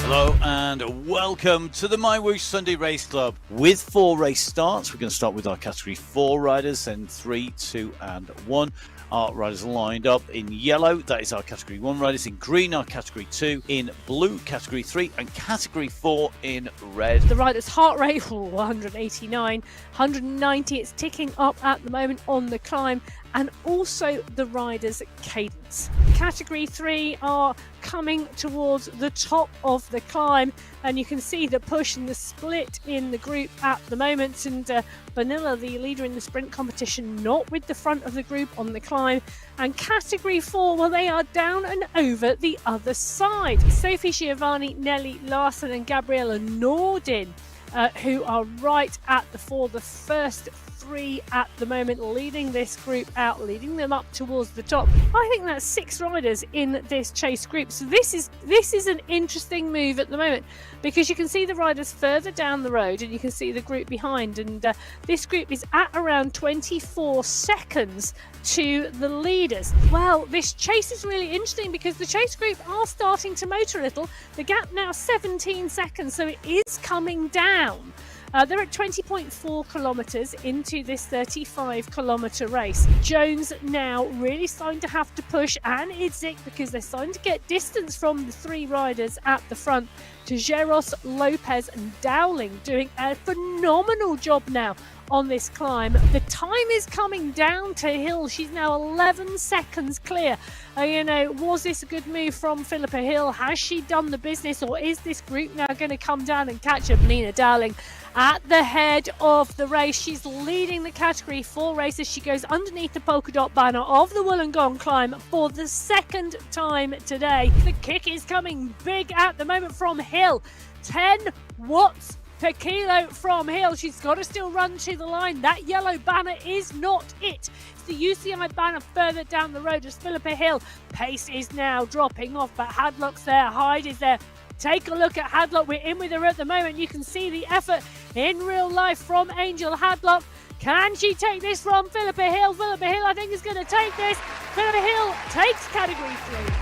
Hello and welcome to the MyWhoosh Sunday Race Club with 4 race starts. We're going to start with our Category 4 riders, then 3, 2 and 1. Our riders lined up in yellow, that is our Category 1 riders. In green, our Category 2. In blue, Category 3. And Category 4 in red. The rider's heart rate, 189, 190. It's ticking up at the moment on the climb. And also the rider's cadence. Category 3 are coming towards the top of the climb, and you can see the push and the split in the group at the moment. And Vanilla, the leader in the sprint competition, not with the front of the group on the climb. And Category 4, well, they are down and over the other side. Sophie Giovanni, Nelly Larson and Gabriella Nordin, who are right at the first 3 at the moment, leading this group out, leading them up towards the top. I think that's 6 riders in this chase group. So this is an interesting move at the moment, because you can see the riders further down the road and you can see the group behind, and this group is at around 24 seconds to the leaders. Well, this chase is really interesting because the chase group are starting to motor a little. The gap now 17 seconds, so it is coming down. They're at 20.4 kilometres into this 35-kilometre race. Jones now really starting to have to push, and Idzik, because they're starting to get distance from the 3 riders at the front. Tijeros, Lopez and Dowling doing a phenomenal job now on this climb. The time is coming down to Hill. She's now 11 seconds clear. Was this a good move from Philippa Hill? Has she done the business, or is this group now going to come down and catch her? Nina Dowling at the head of the race. She's leading the Category 4 race as she goes underneath the polka dot banner of the Wollongong climb for the 2nd time today. The kick is coming big at the moment from Hill. 10 watts per kilo from Hill. She's got to still run to the line. That yellow banner is not it. It's the UCI banner further down the road as Philippa Hill. Pace is now dropping off, but Hadlock's there. Hyde is there. Take a look at Hadlock. We're in with her at the moment. You can see the effort in real life from Angel Hadlock. Can she take this from Philippa Hill? Philippa Hill, I think, is going to take this. Philippa Hill takes Category 3.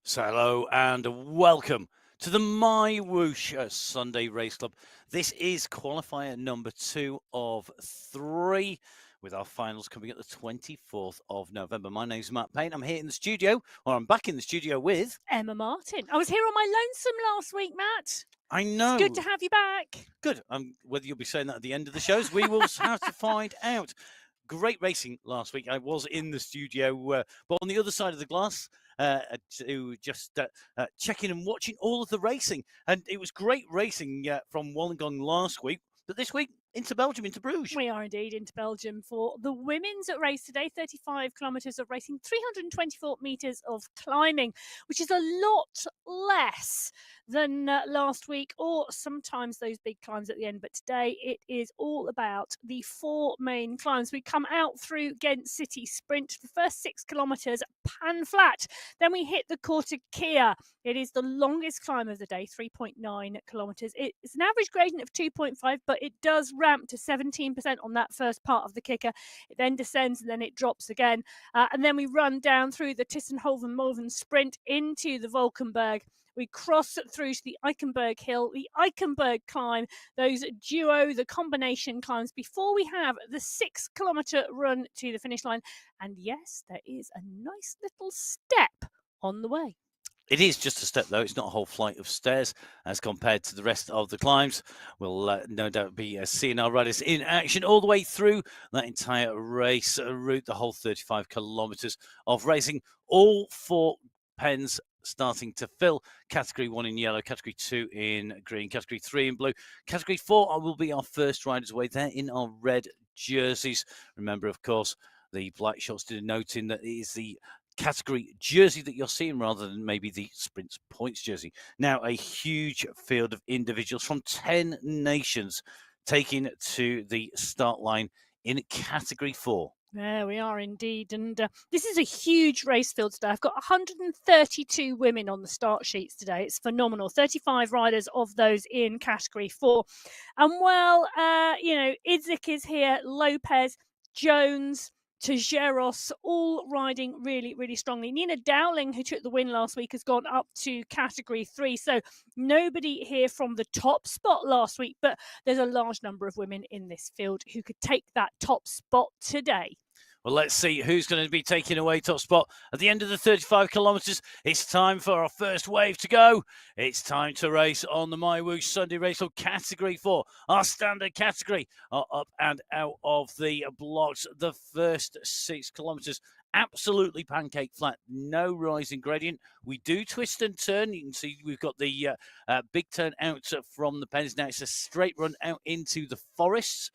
So hello and welcome to the MyWhoosh Sunday Race Club. This is qualifier number 2 of 3, with our finals coming at the 24th of November. My name's Matt Payne. I'm here in the studio, or I'm back in the studio with Emma Martin. I was here on my lonesome last week, Matt. I know. It's good to have you back. Good. Whether you'll be saying that at the end of the shows, we will have to find out. Great racing last week. I was in the studio, but on the other side of the glass, to just checking and watching all of the racing. And it was great racing from Wollongong last week, but this week into Belgium, into Bruges. We are indeed into Belgium for the women's race today. 35 kilometres of racing, 324 metres of climbing, which is a lot less than last week, or sometimes those big climbs at the end. But today it is all about the 4 main climbs. We come out through Ghent City Sprint, the first 6 kilometres, pan flat. Then we hit the Kortekeer. It is the longest climb of the day, 3.9 kilometres. It's an average gradient of 2.5, but it does ramp to 17% on that first part of the kicker. It then descends and then it drops again. And then we run down through the Tissenhoven-Moven Sprint into the Valkenberg. We cross through to the Eichenberg Hill, the Eichenberg climb, those duo, the combination climbs, before we have the 6-kilometre run to the finish line. And yes, there is a nice little step on the way. It is just a step, though. It's not a whole flight of stairs as compared to the rest of the climbs. We'll no doubt be seeing our riders in action all the way through that entire race route, the whole 35 kilometres of racing. All 4 pens starting to fill. Category 1 in yellow, Category 2 in green, Category 3 in blue. Category 4 will be our first riders away there in our red jerseys. Remember, of course, the black shorts denoting that it is the category jersey that you're seeing rather than maybe the sprint points jersey. Now, a huge field of individuals from 10 nations taking to the start line in category 4. There we are indeed. And this is a huge race field today. I've got 132 women on the start sheets today. It's phenomenal. 35 riders of those in category 4. And well, Idzik is here, Lopez, Jones, Tajeros, all riding really, really strongly. Nina Dowling, who took the win last week, has gone up to category 3. So nobody here from the top spot last week, but there's a large number of women in this field who could take that top spot today. Well, let's see who's going to be taking away top spot at the end of the 35 kilometres. It's time for our first wave to go. It's time to race on the MyWhoosh Sunday Race Club Category 4. Our standard category are up and out of the blocks. The first 6 kilometres, absolutely pancake flat, no rising gradient. We do twist and turn. You can see we've got the big turn out from the pens. Now it's a straight run out into the forests.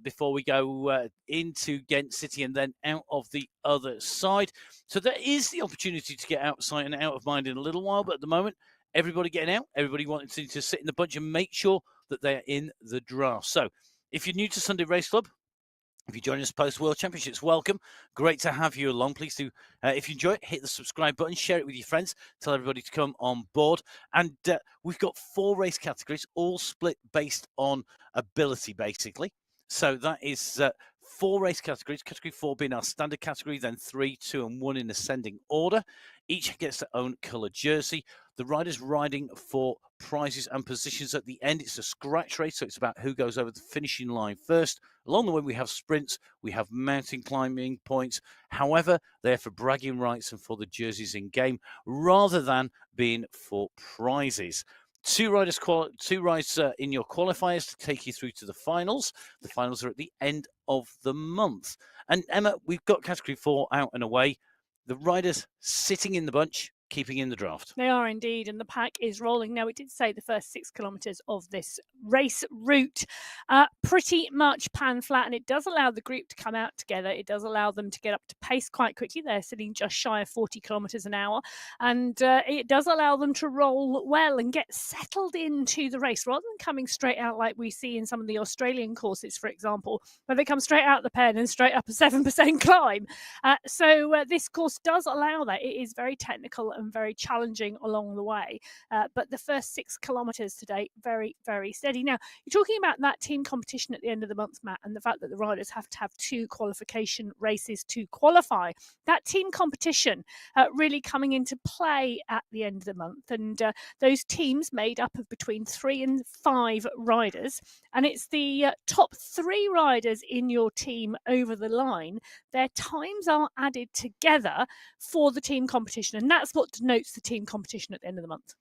Before we go into Ghent City and then out of the other side. So there is the opportunity to get outside and out of mind in a little while, but at the moment, everybody getting out, everybody wanting to sit in the bunch and make sure that they're in the draft. So if you're new to Sunday Race Club, if you join us post World Championships, welcome. Great to have you along. Please do, if you enjoy it, hit the subscribe button, share it with your friends, tell everybody to come on board. And we've got 4 race categories, all split based on ability, basically. So that is 4 race categories, category 4 being our standard category, then 3, 2, and 1 in ascending order. Each gets their own colour jersey. The riders riding for prizes and positions at the end. It's a scratch race, so it's about who goes over the finishing line first. Along the way, we have sprints, we have mountain climbing points. However, they're for bragging rights and for the jerseys in game, rather than being for prizes. 2 rides in your qualifiers to take you through to the finals. The finals are at the end of the month. And Emma, we've got category 4 out and away. The riders sitting in the bunch, keeping in the draft. They are indeed, and the pack is rolling. Now, we did say the first 6 kilometres of this race route pretty much pan flat, and it does allow the group to come out together. It does allow them to get up to pace quite quickly. They're sitting just shy of 40 kilometres an hour, and it does allow them to roll well and get settled into the race rather than coming straight out like we see in some of the Australian courses, for example, where they come straight out the pen and straight up a 7% climb. So this course does allow that. It is very technical and very challenging along the way, but the first 6 kilometres today, very, very steady. Now, you're talking about that team competition at the end of the month, Matt, and the fact that the riders have to have 2 qualification races to qualify. That team competition really coming into play at the end of the month, and those teams made up of between 3 and 5 riders, and it's the top 3 riders in your team over the line. Their times are added together for the team competition, and that's what denotes the team competition at the end of the month.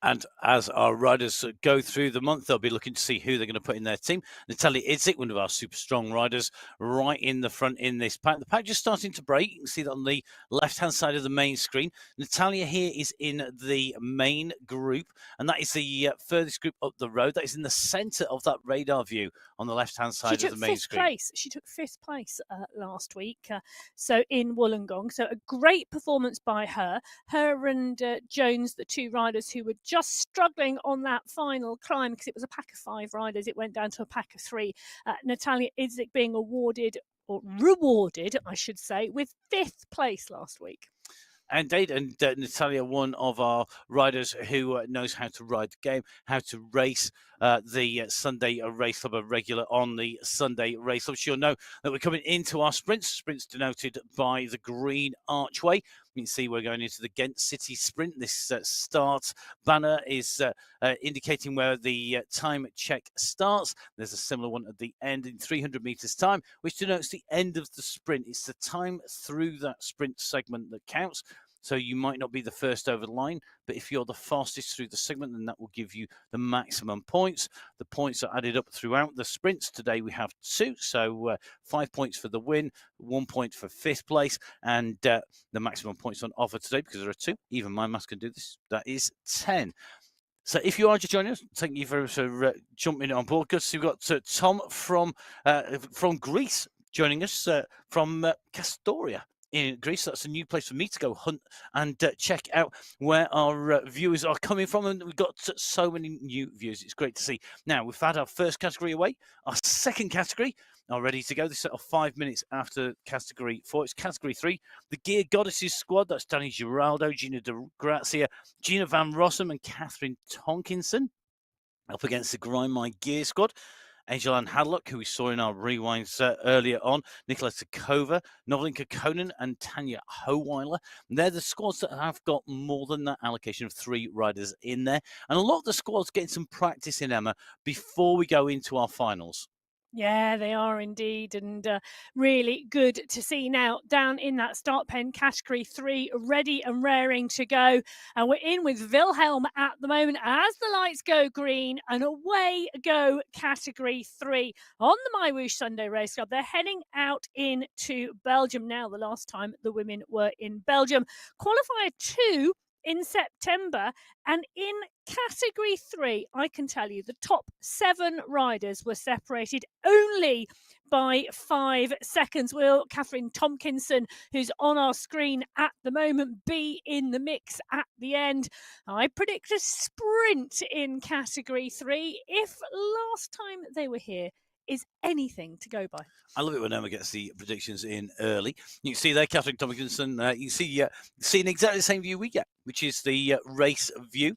And as our riders go through the month, they'll be looking to see who they're going to put in their team. Natalia Idzik, one of our super strong riders, right in the front in this pack. The pack just starting to break. You can see that on the left-hand side of the main screen. Natalia here is in the main group, and that is the furthest group up the road. That is in the centre of that radar view on the left-hand side of the main screen. She took 5th place last week, so in Wollongong. So a great performance by her. Her and Jones, the 2 riders who were just struggling on that final climb because it was a pack of 5 riders. It went down to a pack of 3. Natalia Idzik being rewarded, I should say, with 5th place last week. Indeed, and Natalia, one of our riders who knows how to ride the game, how to race the Sunday Race Club, a regular on the Sunday Race Club. She'll know that we're coming into our sprints denoted by the green archway. You can see we're going into the Ghent City sprint. This start banner is indicating where the time check starts. There's a similar one at the end in 300 meters time, which denotes the end of the sprint. It's the time through that sprint segment that counts. So you might not be the first over the line, but if you're the fastest through the segment, then that will give you the maximum points. The points are added up throughout the sprints. Today we have 2, so 5 points for the win, 1 point for 5th place, and the maximum points on offer today, because there are 2, even my maths can do this, that is 10. So if you are just joining us, thank you very much for jumping on board. Because we've got Tom from Greece joining us from Castoria. in Greece. That's a new place for me to go hunt and check out where our viewers are coming from. And we've got so many new viewers. It's great to see. Now, we've had our first category away. Our second category are ready to go. This is 5 minutes after category 4. It's category 3. The Gear Goddesses squad. That's Danny Giraldo, Gina De Grazia, Gina Van Rossum and Catherine Tonkinson. Up against the Grind My Gear squad. Angelan Hadlock, who we saw in our rewinds earlier on, Nicola Takova, Novelinka Konen, and Tanya Howeiler. They're the squads that have got more than that allocation of 3 riders in there. And a lot of the squads getting some practice in, Emma, before we go into our finals. Yeah, they are indeed, and really good to see now down in that start pen, category 3, ready and raring to go. And we're in with Wilhelm at the moment as the lights go green, and away go category 3 on the MyWhoosh Sunday Race Club. They're heading out into Belgium now. The last time the women were in Belgium, qualifier 2 in September, and in category 3, I can tell you the top 7 riders were separated only by 5 seconds. Will Catherine Tompkinson, who's on our screen at the moment, be in the mix at the end? I predict a sprint in category 3 if last time they were here is anything to go by. I love it when Emma gets the predictions in early. You can see there, Catherine Tompkinson. You can see an exactly the same view we get, which is the race view.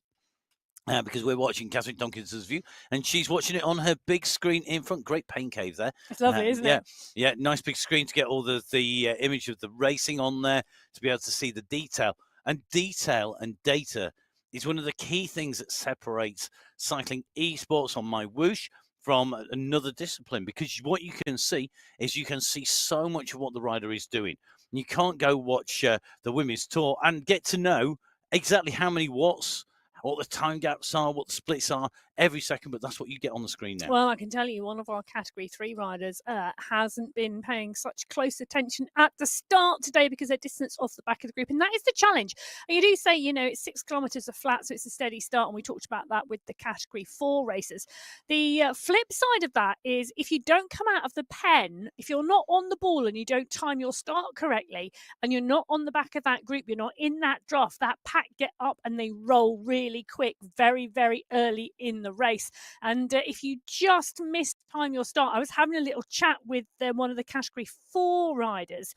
Because we're watching Catherine Tompkinson's view, and she's watching it on her big screen in front. Great pain cave there. It's lovely, isn't it? Yeah, nice big screen to get all the image of the racing on there, to be able to see the detail. And detail and data is one of the key things that separates cycling esports on MyWhoosh from another discipline, because what you can see is you can see so much of what the rider is doing. You can't go watch the women's tour and get to know exactly how many watts, what the time gaps are, what the splits are every second, but that's what you get on the screen now. Well, I can tell you one of our category 3 riders hasn't been paying such close attention at the start today because they're distance off the back of the group, and that is the challenge. And you do say, it's 6 kilometres of flat, so it's a steady start, and we talked about that with the category 4 races. The flip side of that is if you don't come out of the pen, if you're not on the ball and you don't time your start correctly, and you're not on the back of that group, you're not in that draft, that pack get up and they roll really quick very, very early in the race. And if you just missed time your start, I was having a little chat with one of the category 4 riders,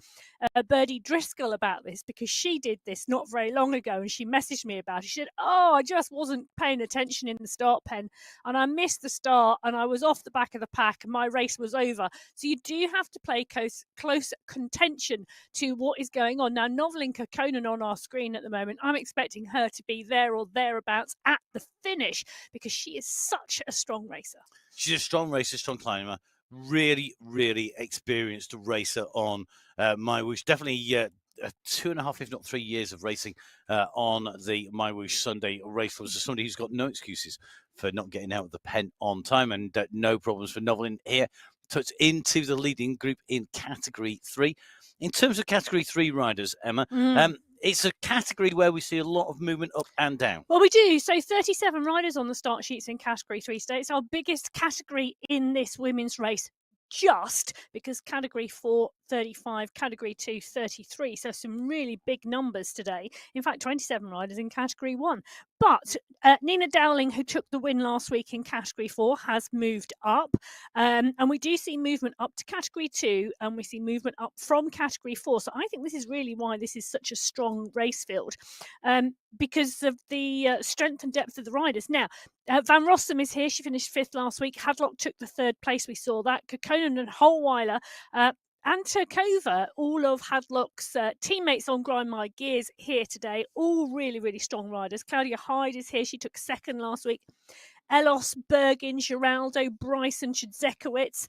Birdie Driscoll, about this, because she did this not very long ago, and she messaged me about it. She said, I just wasn't paying attention in the start pen, and I missed the start, and I was off the back of the pack, and my race was over. So you do have to play close contention to what is going on. Now, Novelinka Konen on our screen at the moment, I'm expecting her to be there or thereabouts at the finish, because she is such a strong racer. She's a strong racer, strong climber, really, really experienced racer on MyWhoosh. Definitely 2.5, if not 3 years of racing on the MyWhoosh Sunday race floor. So somebody who's got no excuses for not getting out of the pen on time, and no problems for Novelin here. Tucked into the leading group in category 3. In terms of category 3 riders, Emma, it's a category where we see a lot of movement up and down. Well, we do. So 37 riders on the start sheets in category 3 today. It's our biggest category in this women's race, just because category 4, 35, category 2, 33. So some really big numbers today. In fact, 27 riders in category 1. But Nina Dowling, who took the win last week in category 4, has moved up. And we do see movement up to category 2, and we see movement up from category 4. So I think this is really why this is such a strong race field, because of the strength and depth of the riders. Now, Van Rossum is here. She finished 5th last week. Hadlock took the 3rd place. We saw that. Kokonen and Holweiler and Takova, all of Hadlock's teammates on Grind My Gears here today, all really, really strong riders. Claudia Hyde is here. She took 2nd last week. Elos, Bergin, Giraldo, Bryson, Chidzekowicz.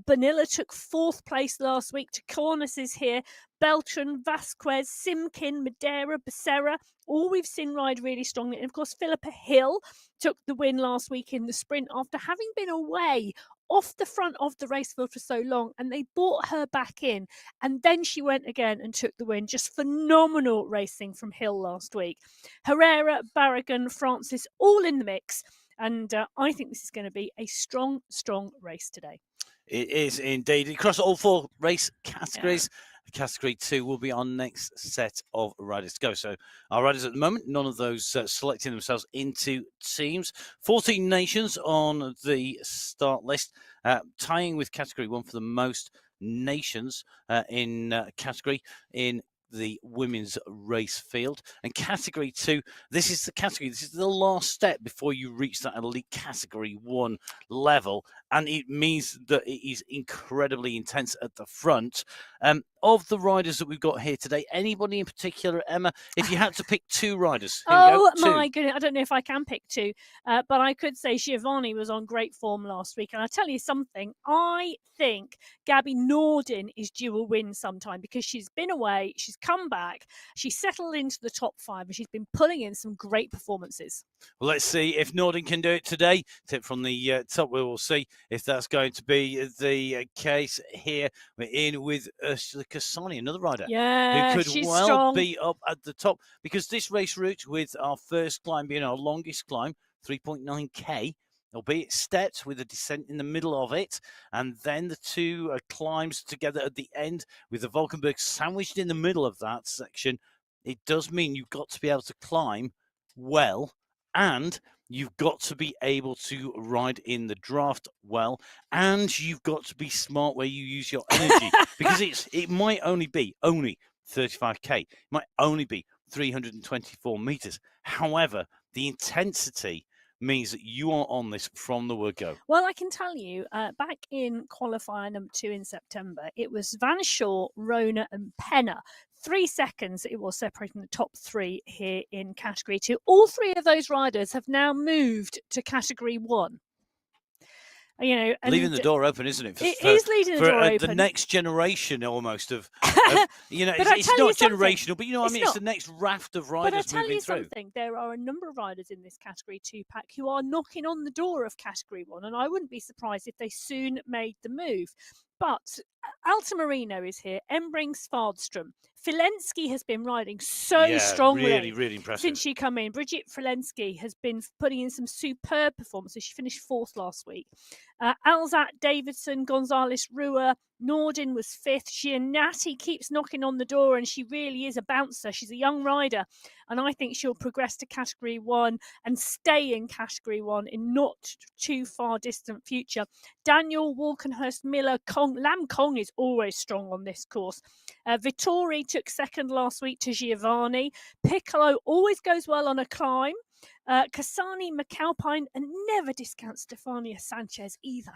Bonilla took 4th place last week. Takornis is here. Beltran, Vasquez, Simkin, Madeira, Becerra. All we've seen ride really strongly. And of course, Philippa Hill took the win last week in the sprint after having been away off the front of the race field for so long, and they brought her back in, and then she went again and took the win. Just phenomenal racing from Hill last week. Herrera, Barragan, Francis, all in the mix, and I think this is going to be a strong race today. It is indeed across all 4 race categories. Category 2 will be our next set of riders to go. So our riders at the moment, none of those selecting themselves into teams. 14 nations on the start list, tying with Category 1 for the most nations in category in the women's race field. And Category 2, this is the last step before you reach that elite Category 1 level, and it means that it is incredibly intense at the front. Of the riders that we've got here today, anybody in particular, Emma, if you had to pick 2 riders? My goodness, I don't know if I can pick 2, but I could say Giovanni was on great form last week. And I tell you something, I think Gabby Nordin is due a win sometime, because she's been away, she's come back, she's settled into the top 5, and she's been pulling in some great performances. Well, let's see if Nordin can do it today. Tip from the top, we will see if that's going to be the case here. We're in with Ursula Cassani, another rider who could well strong. be up at the top, because this race route, with our first climb being our longest climb, 3.9k, albeit stepped with a descent in the middle of it, and then the 2 climbs together at the end with the Valkenburg sandwiched in the middle of that section, it does mean you've got to be able to climb well, and you've got to be able to ride in the draft well, and you've got to be smart where you use your energy, because it might only be 35k, it might only be 324 meters. However, the intensity means that you are on this from the word go. Well, I can tell you, back in qualifier number 2 in September, it was Van Shaw, Rona and Penner. 3 seconds it was separating the top 3 here in Category 2. All 3 of those riders have now moved to Category 1. You know, and leaving the door open, isn't it? It is leaving the door open. The next generation, almost of you know, but it's not generational, but you know, it's the next raft of riders moving through. But I tell you something, there are a number of riders in this Category 2 pack who are knocking on the door of Category 1, and I wouldn't be surprised if they soon made the move. But Alta Marino is here, Embring Svardström. Filensky has been riding so strongly. Really impressive. Since she come in. Brigitte Filensky has been putting in some superb performances. She finished 4th last week. Alzat, Davidson, Gonzalez, Rua, Nordin was 5th. Giannatti keeps knocking on the door, and she really is a bouncer. She's a young rider, and I think she'll progress to Category 1 and stay in Category 1 in not too far distant future. Daniel, Walkenhurst, Miller, Kong. Lam Kong is always strong on this course. Vittori took 2nd last week to Giovanni. Piccolo always goes well on a climb. Cassani, McAlpine, and never discount Stefania Sanchez either.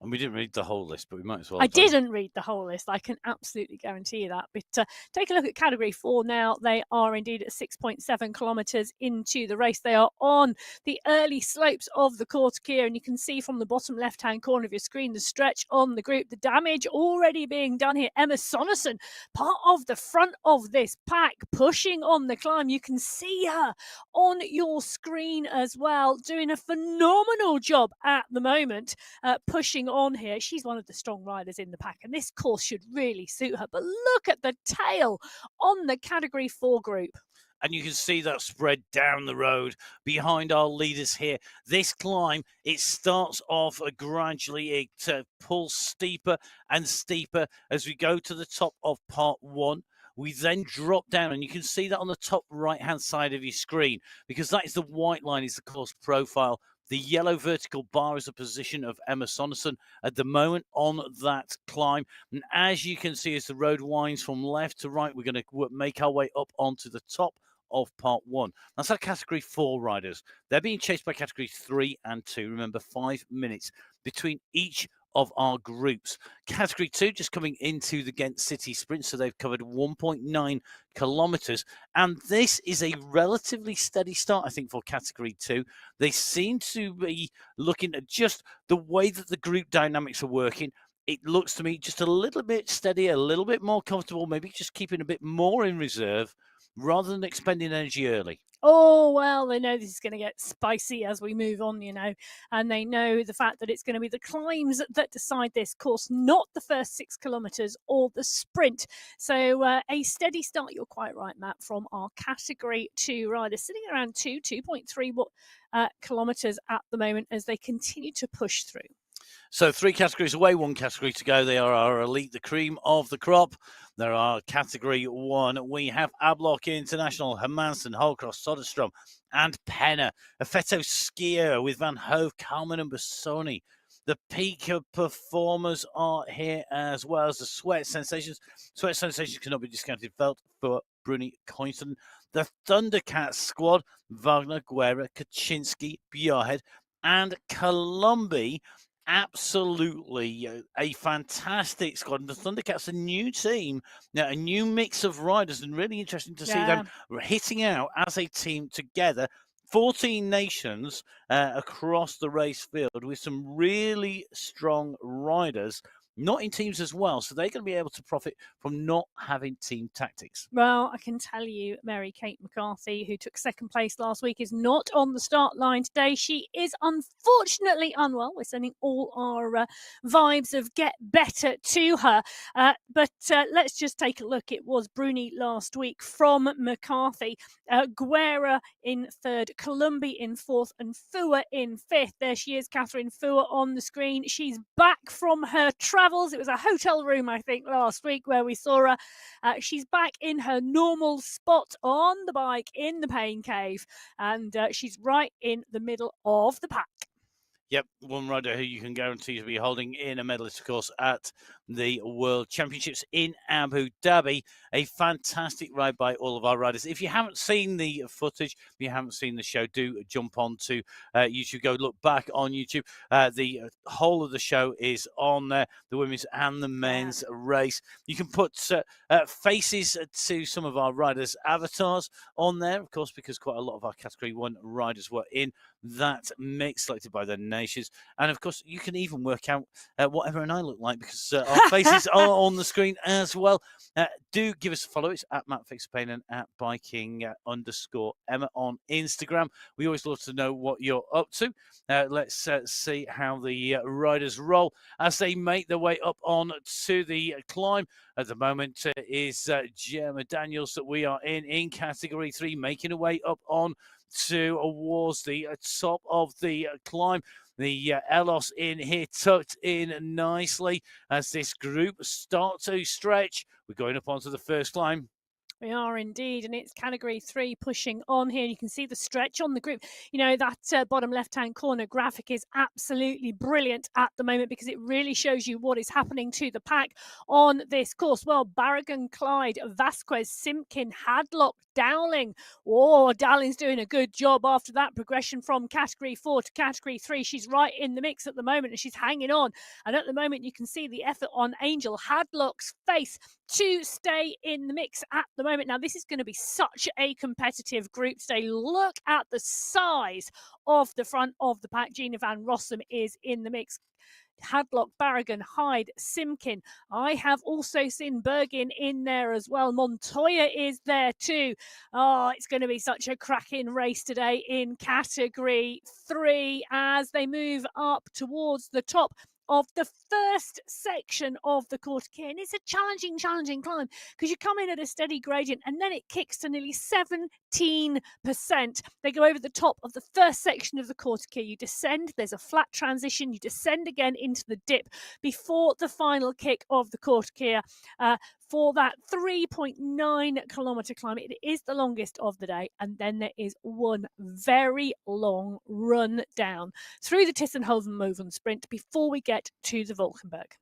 And we didn't read the whole list, but we might as well. I didn't read the whole list. I can absolutely guarantee you that. But take a look at Category 4 now. They are indeed at 6.7 kilometres into the race. They are on the early slopes of the Kortekeer, and you can see from the bottom left-hand corner of your screen the stretch on the group. The damage already being done here. Emma Sonnerson, part of the front of this pack, pushing on the climb. You can see her on your screen as well, doing a phenomenal job at the moment, pushing on here. She's one of the strong riders in the pack, and this course should really suit her. But look at the tail on the Category 4 group. And you can see that spread down the road behind our leaders here. This climb, it starts off gradually. It pulls steeper and steeper as we go to the top of part 1. We then drop down, and you can see that on the top right-hand side of your screen, because that is the white line, is the course profile. The yellow vertical bar is the position of Emma Sonnerson at the moment on that climb. And as you can see, as the road winds from left to right, we're going to make our way up onto the top of part 1. That's our Category 4 riders. They're being chased by Category 3 and 2. Remember, 5 minutes between each of our groups. Category 2 just coming into the Ghent City Sprint, so they've covered 1.9 kilometres, and this is a relatively steady start, I think, for Category 2. They seem to be looking at just the way that the group dynamics are working. It looks to me just a little bit steadier, a little bit more comfortable, maybe just keeping a bit more in reserve rather than expending energy early. Oh, well, they know this is going to get spicy as we move on, you know, and they know the fact that it's going to be the climbs that decide this course, not the first 6 kilometres or the sprint. So a steady start, you're quite right, Matt, from our Category 2 riders, sitting around 2.3 kilometres at the moment as they continue to push through. So 3 categories away, 1 category to go. They are our elite, the cream of the crop. There are category 1. We have Ablock International, Hermansen, Holcross, Soderstrom, and Penner. Effetto Skier with Van Hove, Kalman, and Bassoni. The peak of performers are here, as well as the Sweat Sensations. Sweat Sensations cannot be discounted. Felt for Bruni Coinson. The Thundercats squad, Wagner, Guerra, Kaczynski, Bjarhead, and Colombi. Absolutely a fantastic squad. And the Thundercats, a new team, now a new mix of riders, and really interesting to see them hitting out as a team together. 14 nations across the race field with some really strong riders, not in teams as well. So they're going to be able to profit from not having team tactics. Well, I can tell you, Mary-Kate McCarthy, who took second place last week, is not on the start line today. She is unfortunately unwell. We're sending all our vibes of get better to her. But let's just take a look. It was Bruni last week from McCarthy. Guerra in third, Colombi in fourth, and Fua in fifth. There she is, Catherine Fua on the screen. She's back from her travels. It was a hotel room, I think, last week where we saw her. She's back in her normal spot on the bike in the pain cave, and she's right in the middle of the pack. Yep, one rider who you can guarantee to be holding in a medalist, of course, at the World Championships in Abu Dhabi. A fantastic ride by all of our riders. If you haven't seen the footage, if you haven't seen the show, do jump on to YouTube. Go look back on YouTube. The whole of the show is on there, the women's and the men's race. You can put faces to some of our riders' avatars on there, of course, because quite a lot of our Category 1 riders were in that mix selected by the nations. And of course, you can even work out what Emma and I look like, because our faces are on the screen as well. Do give us a follow. It's at Matt Fixpain and at Biking_Emma on Instagram. We always love to know what you're up to. Let's see how the riders roll as they make their way up on to the climb. At the moment is Gemma Daniels that we are in Category 3, making her way up on towards the top of the climb. The Elos in here tucked in nicely as this group start to stretch. We're going up onto the first climb. We are indeed, and it's Category 3 pushing on here. You can see the stretch on the group. You know, that bottom left-hand corner graphic is absolutely brilliant at the moment, because it really shows you what is happening to the pack on this course. Well, Barragan, Clyde, Vasquez, Simpkin, Hadlock, Dowling. Oh, Dowling's doing a good job after that progression from Category 4 to Category 3. She's right in the mix at the moment, and she's hanging on. And at the moment, you can see the effort on Angel Hadlock's face to stay in the mix at the moment. Now, this is going to be such a competitive group today. Look at the size of the front of the pack. Gina Van Rossum is in the mix. Hadlock, Barragan, Hyde, Simkin. I have also seen Bergin in there as well. Montoya is there too. Oh, it's going to be such a cracking race today in Category 3 as they move up towards the top of the first section of the Kortekeer. And it's a challenging climb, because you come in at a steady gradient and then it kicks to nearly 17%. They go over the top of the first section of the Kortekeer. You descend, there's a flat transition, you descend again into the dip before the final kick of the Kortekeer. For that 3.9 kilometre climb. It is the longest of the day, and then there is one very long run down through the Tissenhoven-Moven sprint before we get to the Valkenberg.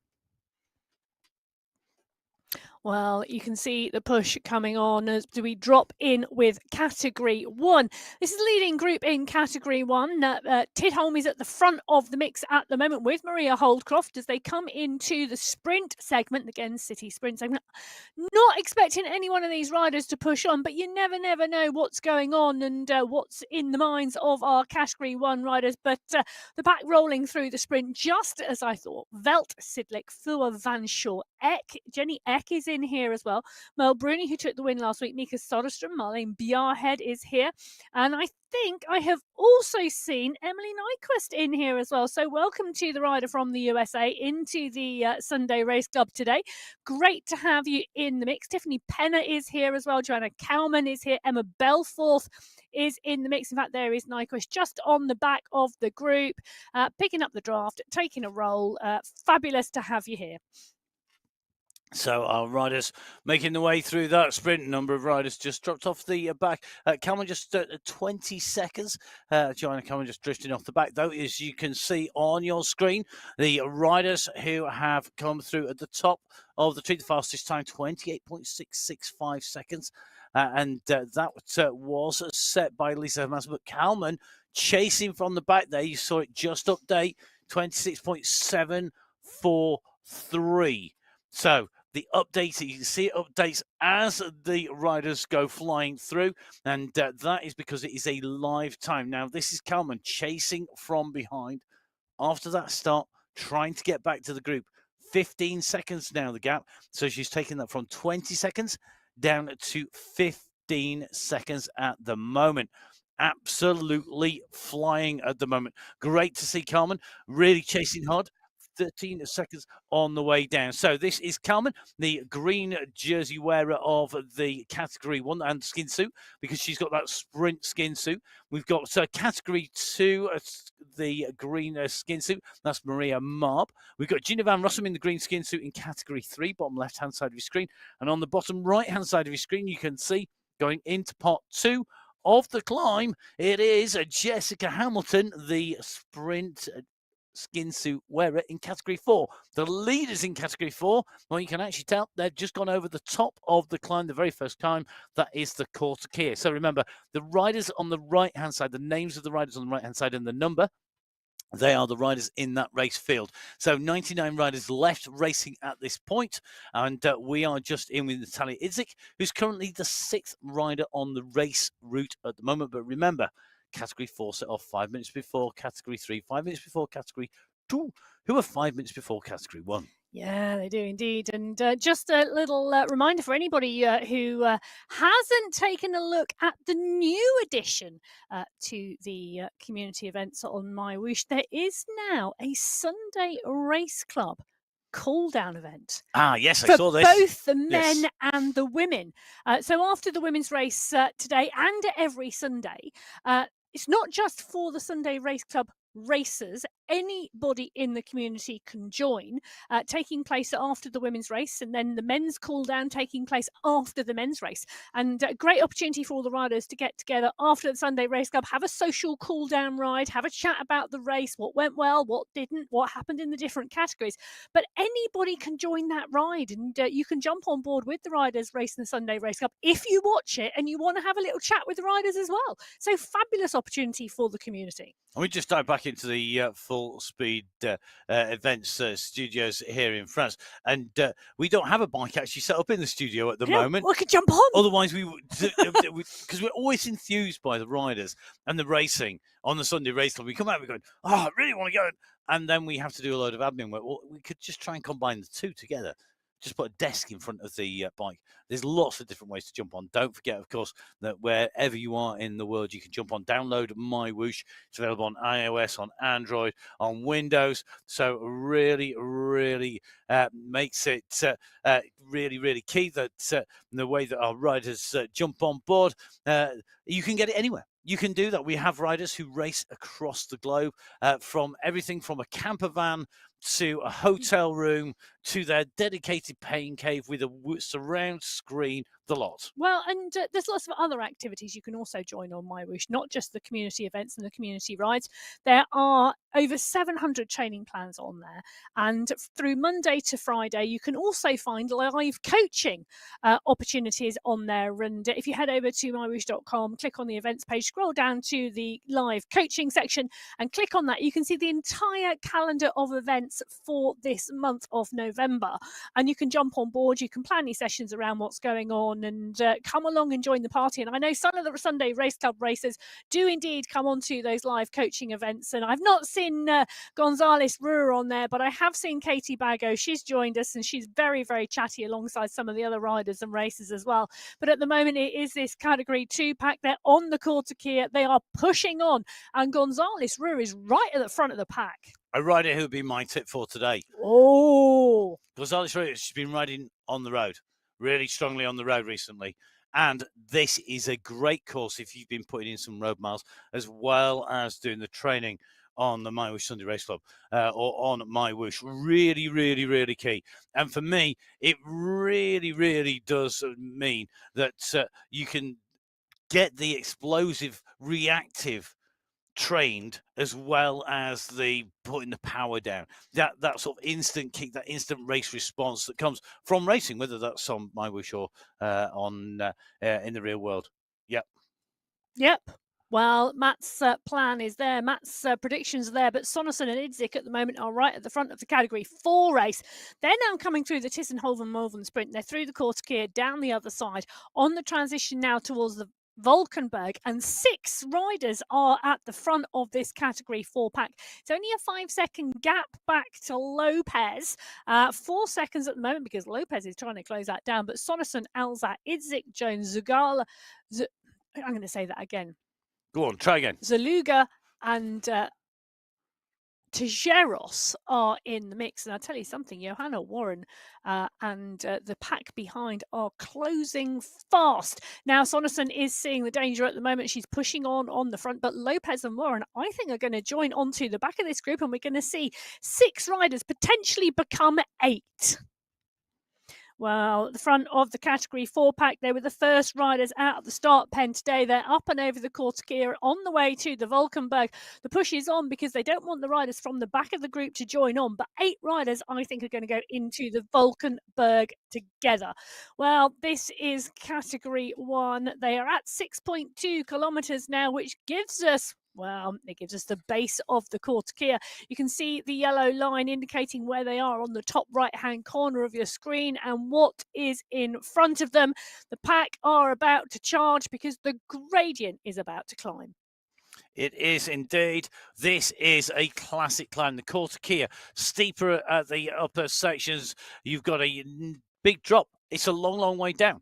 Well, you can see the push coming on as we drop in with Category 1. This is the leading group in Category 1. Tidholm is at the front of the mix at the moment with Maria Holdcroft as they come into the sprint segment, again, city sprint segment. Not expecting any one of these riders to push on, but you never know what's going on and what's in the minds of our Category 1 riders. But the pack rolling through the sprint just as I thought. Velt, Sidlik, Fua, Van Shaw, Eck, Jenny Eck is in here as well. Mel Bruni, who took the win last week, Nika Soderstrom, Marlene Bjarhead is here. And I think I have also seen Emily Nyquist in here as well. So welcome to the rider from the USA into the Sunday Race Club today. Great to have you in the mix. Tiffany Penner is here as well. Joanna Cowman is here. Emma Belforth is in the mix. In fact, there is MyWhoosh just on the back of the group, picking up the draft, taking a roll. Fabulous to have you here. So our riders making the way through that sprint. Number of riders just dropped off the back. Calman just 20 seconds. Joanna Calman just drifting off the back, though, as you can see on your screen. The riders who have come through at the top of the tree, the fastest time, 28.665 seconds. And that was set by Lisa Hermansen. But Calman chasing from the back there. You saw it just update, 26.743. So the update, you can see it updates as the riders go flying through, and that is because it is a live time. Now, this is Calman chasing from behind after that start, trying to get back to the group. 15 seconds now, the gap. So she's taken that from 20 seconds down to 15 seconds at the moment. Absolutely flying at the moment. Great to see Calman really chasing hard. 13 seconds on the way down. So this is Calman, the green jersey wearer of the category 1 and skin suit, because she's got that sprint skin suit. We've got category 2, the green skin suit. That's Maria Marb. We've got Gina Van Rossum in the green skin suit in category 3, bottom left-hand side of your screen. And on the bottom right-hand side of your screen, you can see going into part 2 of the climb, it is Jessica Hamilton, the sprint skin suit wearer in category 4. The leaders in category 4, well, you can actually tell they've just gone over the top of the climb the very first time. That is the Kortekeer. So remember, the riders on the right-hand side, the names of the riders on the right-hand side and the number, they are the riders in that race field. So 99 riders left racing at this point, and we are just in with Natalia Idzik, who's currently the 6th rider on the race route at the moment. But remember, category 4 set off 5 minutes before category 3, 5 minutes before category 2, who are 5 minutes before category 1. Yeah, they do indeed. And just a little reminder for anybody who hasn't taken a look at the new addition to the community events on MyWhoosh, there is now a Sunday Race Club cool-down event. Ah, yes, I saw this. Both the men and the women. So after the women's race today and every Sunday, it's not just for the Sunday Race Club racers. Anybody in the community can join, taking place after the women's race, and then the men's cool down taking place after the men's race. And a great opportunity for all the riders to get together after the Sunday Race Club, have a social cool down ride, have a chat about the race, what went well, what didn't, what happened in the different categories. But anybody can join that ride, and you can jump on board with the riders racing the Sunday Race Club if you watch it and you want to have a little chat with the riders as well. So fabulous opportunity for the community. And we just dive back into the full speed events studios here in France, and we don't have a bike actually set up in the studio at the moment. We could jump on. Otherwise, because we're always enthused by the riders and the racing on the Sunday Race Club. We come out, we're going, oh, I really want to go, and then we have to do a load of admin work. Well, we could just try and combine the two together. Just put a desk in front of the bike. There's lots of different ways to jump on. Don't forget, of course, that wherever you are in the world, you can jump on. Download MyWhoosh. It's available on iOS, on Android, on Windows. So really, really makes it really, really key that the way that our riders jump on board, you can get it anywhere. You can do that. We have riders who race across the globe, from everything from a camper van to a hotel room to their dedicated pain cave with a surround screen, the lot. Well, and there's lots of other activities you can also join on MyWhoosh, not just the community events and the community rides. There are over 700 training plans on there. And through Monday to Friday, you can also find live coaching opportunities on there. And if you head over to mywhoosh.com, click on the events page, scroll down to the live coaching section and click on that, you can see the entire calendar of events for this month of November. And you can jump on board, you can plan your sessions around what's going on, and come along and join the party. And I know some of the Sunday Race Club racers do indeed come onto those live coaching events. And I've not seen Gonzalez Ruhr on there, but I have seen Katie Bago. She's joined us and she's very, very chatty alongside some of the other riders and racers as well. But at the moment, it is this category 2 pack. They're on the Kortekeer. They are pushing on. And Gonzalez Ruhr is right at the front of the pack. A rider who would be my tip for today. Oh, Gonzalez Ruhr, she's been riding on the road, really strongly on the road recently. And this is a great course if you've been putting in some road miles as well as doing the training on the MyWhoosh Sunday Race Club or on MyWhoosh. Really, really, really key. And for me, it really, really does mean that you can get the explosive, reactive trained as well as the putting the power down. That sort of instant kick, that instant race response that comes from racing, whether that's on MyWhoosh or on in the real world. Yep. Yep. Well, Matt's plan is there. Matt's predictions are there, but Sonesson and Idzik at the moment are right at the front of the Category 4 race. They're now coming through the Tissenhoven-Malvern sprint. They're through the Kortekeer, down the other side, on the transition now towards the Valkenburg, and 6 riders are at the front of this Category 4 pack. It's only a 5-second gap back to Lopez. 4 seconds at the moment because Lopez is trying to close that down, but Sonesson, Alzat, Idzik, Jones, Zugala, I'm going to say that again. Go on, try again. Zaluga and Tejeros are in the mix. And I'll tell you something, Johanna Warren and the pack behind are closing fast. Now, Sonesson is seeing the danger at the moment. She's pushing on the front, but Lopez and Warren, I think, are going to join onto the back of this group, and we're going to see 6 riders potentially become 8. Well, the front of the Category 4 pack, they were the first riders out of the start pen today. They're up and over the Kortekeer on the way to the Valkenburg. The push is on because they don't want the riders from the back of the group to join on, but 8 riders, I think, are going to go into the Valkenburg together. Well, this is Category 1. They are at 6.2 kilometres now, which gives us... well, it gives us the base of the Kortekeer. You can see the yellow line indicating where they are on the top right-hand corner of your screen and what is in front of them. The pack are about to charge because the gradient is about to climb. It is indeed. This is a classic climb. The Kortekeer, steeper at the upper sections. You've got a big drop. It's a long, long way down.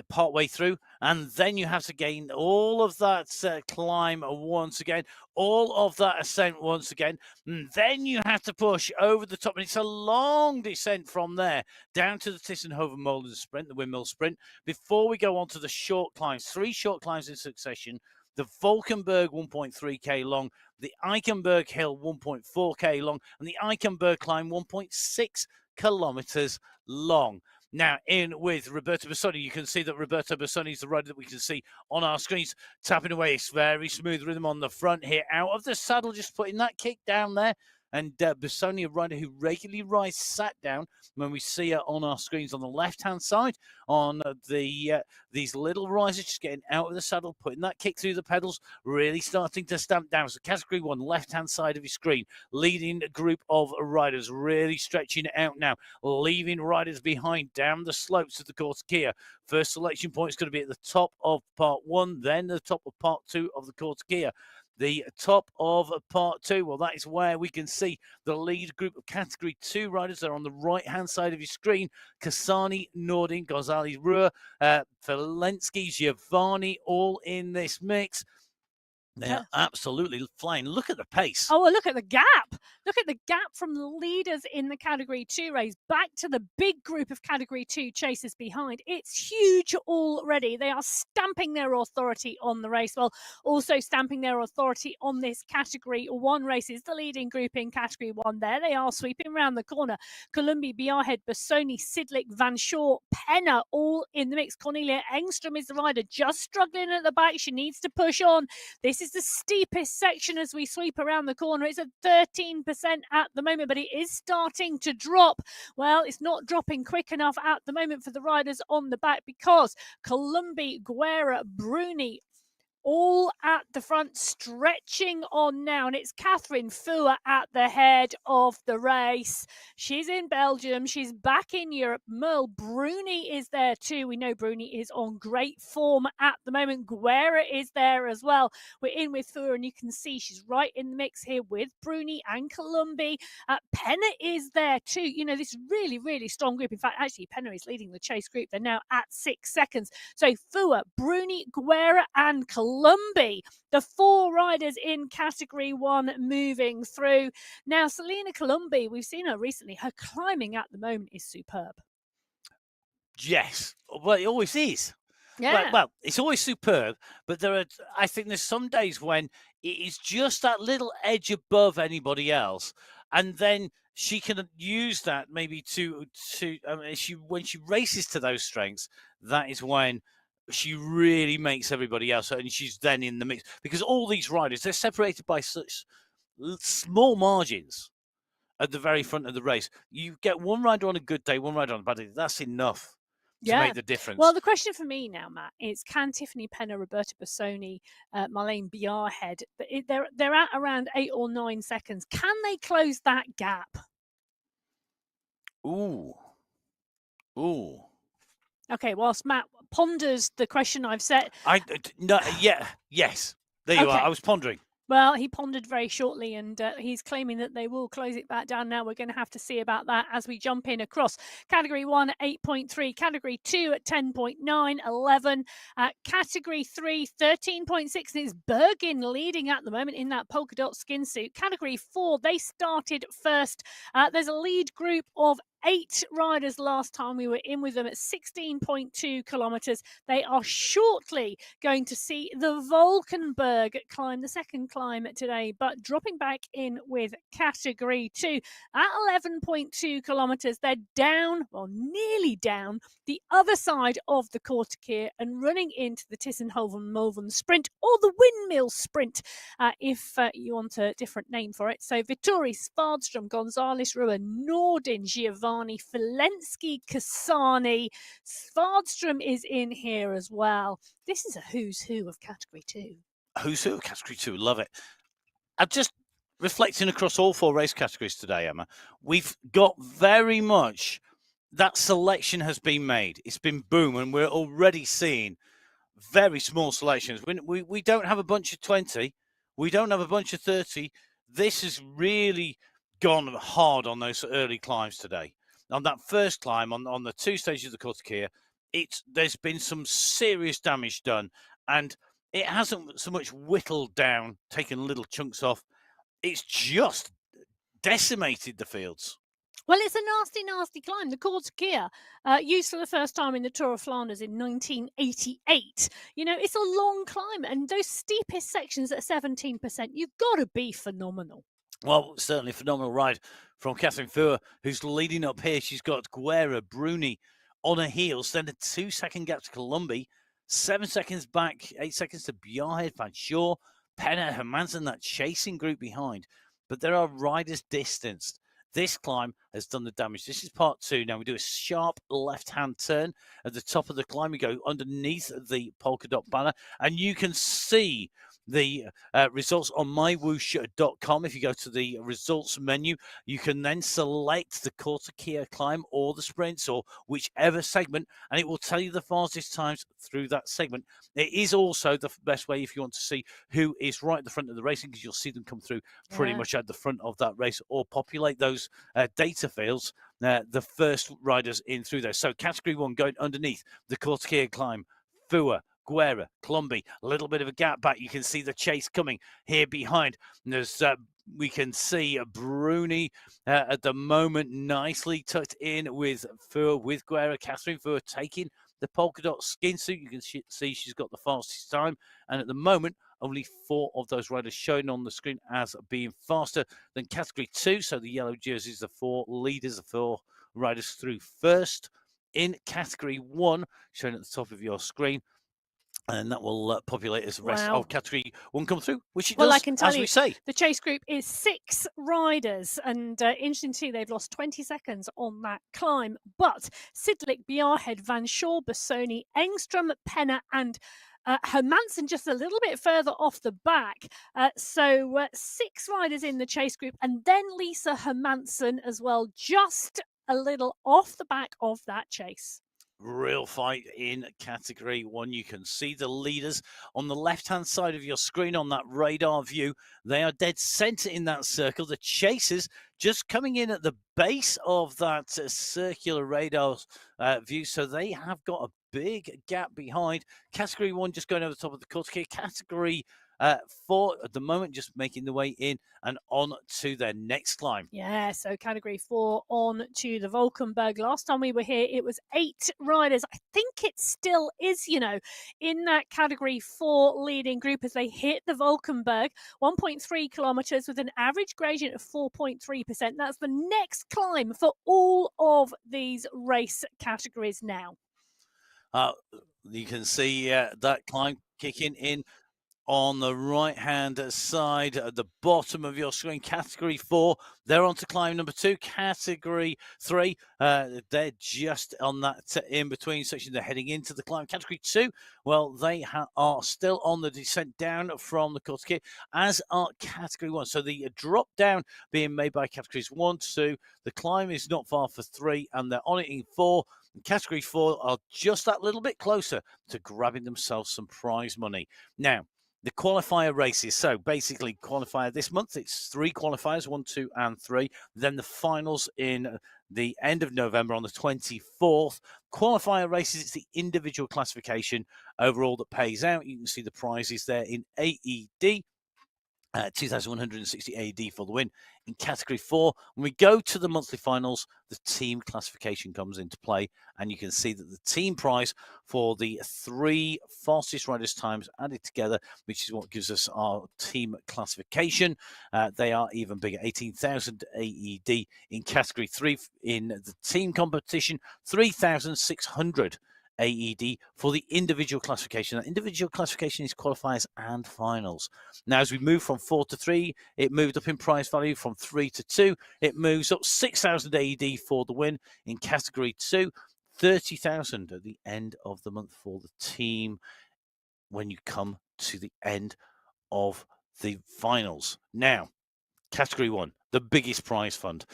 Part way through, and then you have to gain all of that climb once again, all of that ascent once again, and then you have to push over the top, and it's a long descent from there down to the Tissenhoven-Malden sprint, the windmill sprint, before we go on to the short climbs, 3 short climbs in succession. The Valkenburg 1.3k long, the Eichenberg Hill 1.4k long, and the Eichenberg climb 1.6 kilometers long. Now, in with Roberto Bassoni, you can see that Roberto Bassoni is the rider that we can see on our screens, tapping away. It's very smooth rhythm on the front here, out of the saddle, just putting that kick down there. And Bassoni, a rider who regularly rides sat down when we see her on our screens on the left-hand side on these little risers, just getting out of the saddle, putting that kick through the pedals, really starting to stamp down. So Category 1, left-hand side of your screen, leading a group of riders, really stretching it out now, leaving riders behind down the slopes of the Kortekeer. First selection point is going to be at the top of Part 1, then the top of Part 2 of the Kortekeer. The top of Part 2, well, that is where we can see the lead group of Category 2 riders. They're on the right-hand side of your screen. Kasani, Nordin, Gonzalez, Ruhr, Valensky, Giovanni, all in this mix. They're absolutely flying. Look at the pace. Oh, well, look at the gap. Look at the gap from the leaders in the Category 2 race back to the big group of Category 2 chasers behind. It's huge already. They are stamping their authority on the race. Well, also stamping their authority on this Category 1 race is the leading group in Category 1. There they are, sweeping around the corner. Columbi, Biarhead, Bassoni, Sidlick, Van Shaw, Penner, all in the mix. Cornelia Engstrom is the rider, just struggling at the back. She needs to push on. This is the steepest section as we sweep around the corner. It's at 13% at the moment, but it is starting to drop. Well, it's not dropping quick enough at the moment for the riders on the back because Columbi, Guerra, Bruni, all at the front, stretching on now. And it's Catherine Fuhr at the head of the race. She's in Belgium. She's back in Europe. Merle Bruni is there too. We know Bruni is on great form at the moment. Guerra is there as well. We're in with Fuhr, and you can see she's right in the mix here with Bruni and Columbi. Penner is there too. You know, this really, really strong group. In fact, actually, Penner is leading the chase group. They're now at 6 seconds. So Fuhr, Bruni, Guerra, and Columbi, the 4 riders in Category 1 moving through. Now, Selena Columbi, we've seen her recently. Her climbing at the moment is superb. Yes, well, it always is. Yeah. Well, it's always superb, but I think there's some days when it is just that little edge above anybody else, and then she can use that maybe I mean, when she races to those strengths, that is when she really makes everybody else, and she's then in the mix because all these riders they're separated by such small margins at the very front of the race. You get one rider on a good day, one rider on a bad day. That's enough to Yeah. make the difference. Well, the question for me now, Matt, is can Tiffany Penner, Roberta Bassoni, Marlene Biarhead, they're at around 8 or 9 seconds. Can they close that gap? Ooh. Ooh. Okay, whilst Matt ponders the question I've set. No, yeah, yes. There you are. I Okay. was pondering. Well, he pondered very shortly, and he's claiming that they will close it back down now. We're going to have to see about that as we jump in across. Category 1 at 8.3, Category 2 at 10.9, 11. Category 3, 13.6, and it's Bergin leading at the moment in that polka dot skin suit. Category 4, they started first. There's a lead group of 8 riders last time we were in with them at 16.2 kilometres. They are shortly going to see the Valkenburg climb, the second climb today, but dropping back in with Category 2 at 11.2 kilometres. They're down, well, nearly down, the other side of the Kortekeer and running into the Tissenhoven-Mulven sprint, or the Windmill sprint, if you want a different name for it. So Vittori, Svardström, Gonzalez, Ruan, Nordin, Giovanni, Filensky, Kasani. Svardström is in here as well. This is a who's who of Category 2. Who's who of Category 2? Love it. I'm just reflecting across all 4 race categories today, Emma. We've got very much that selection has been made. It's been boom, and we're already seeing very small selections. We don't have a bunch of 20. We don't have a bunch of 30. This has really gone hard on those early climbs today. On that first climb, on the 2 stages of the Kortekeer, there's been some serious damage done, and it hasn't so much whittled down, taken little chunks off. It's just decimated the fields. Well, it's a nasty, nasty climb. The Kortekeer, used for the first time in the Tour of Flanders in 1988. You know, it's a long climb, and those steepest sections at 17%, you've got to be phenomenal. Well, certainly a phenomenal ride from Catherine Fuhr, who's leading up here. She's got Guerra, Bruni on her heels, then a 2-second gap to Colombi, 7 seconds back, 8 seconds to Bjarhead, Van Shaw, Penner, Hermansen, that chasing group behind. But there are riders distanced. This climb has done the damage. This is part 2. Now we do a sharp left-hand turn at the top of the climb. We go underneath the polka dot banner, and you can see the results on MyWhoosh.com. If you go to the results menu, you can then select the Kortekeer climb or the sprints or whichever segment, and it will tell you the fastest times through that segment. It is also the best way if you want to see who is right at the front of the racing, because you'll see them come through pretty much at the front of that race, or populate those data fields, the first riders in through there. So Category 1 going underneath the Kortekeer climb, Fuhr, Guerra, Colombi, a little bit of a gap back. You can see the chase coming here behind. And there's we can see Bruni at the moment nicely tucked in with Fuhr, with Guerra. Catherine Fuhr taking the polka dot skin suit. You can see she's got the fastest time. And at the moment, only 4 of those riders shown on the screen as being faster than Category 2. So the yellow jerseys, the 4 leaders, the 4 riders through first. In Category 1, shown at the top of your screen, and that will populate as the rest of Category 1 come through, which it does, I can tell as you, we say. The chase group is 6 riders, and interesting to see they've lost 20 seconds on that climb. But Sidlik, Bjarhead, Van Shaw, Bassoni, Engstrom, Penner, and Hermansen just a little bit further off the back. So 6 riders in the chase group, and then Lisa Hermansen as well, just a little off the back of that chase. Real fight in Category 1. You can see the leaders on the left-hand side of your screen on that radar view. They are dead center in that circle. The chasers just coming in at the base of that circular radar view. So they have got a big gap behind. Category 1 just going over the top of the Kortekeer. Category 4 at the moment, just making the way in and on to their next climb. Yeah, so category 4 on to the Valkenburg. Last time we were here, it was 8 riders. I think it still is, in that category 4 leading group as they hit the Valkenburg. 1.3 kilometers with an average gradient of 4.3%. That's the next climb for all of these race categories now. You can see that climb kicking in on the right-hand side at the bottom of your screen. Category 4, they're on to climb number 2. Category 3, they're just on that in-between section. They're heading into the climb. Category 2, well, they are still on the descent down from the Kortekeer, as are Category 1. So the drop down being made by Categories 1, 2. The climb is not far for 3, and they're on it in 4. Category 4 are just that little bit closer to grabbing themselves some prize money. Now, the qualifier races. So basically, qualifier this month, it's 3 qualifiers, 1, 2, and 3. Then the finals in the end of November on the 24th. Qualifier races, it's the individual classification overall that pays out. You can see the prizes there in AED. 2,160 AED for the win. In category 4, when we go to the monthly finals, the team classification comes into play, and you can see that the team prize for the 3 fastest riders' times added together, which is what gives us our team classification, they are even bigger. 18,000 AED in category 3 in the team competition, 3,600 AED for the individual classification. That individual classification is qualifiers and finals. Now, as we move from 4 to 3, it moved up in prize value. From 3 to 2, it moves up 6,000 AED for the win. In category 2, 30,000 at the end of the month for the team when you come to the end of the finals. Now, category 1, the biggest prize fund.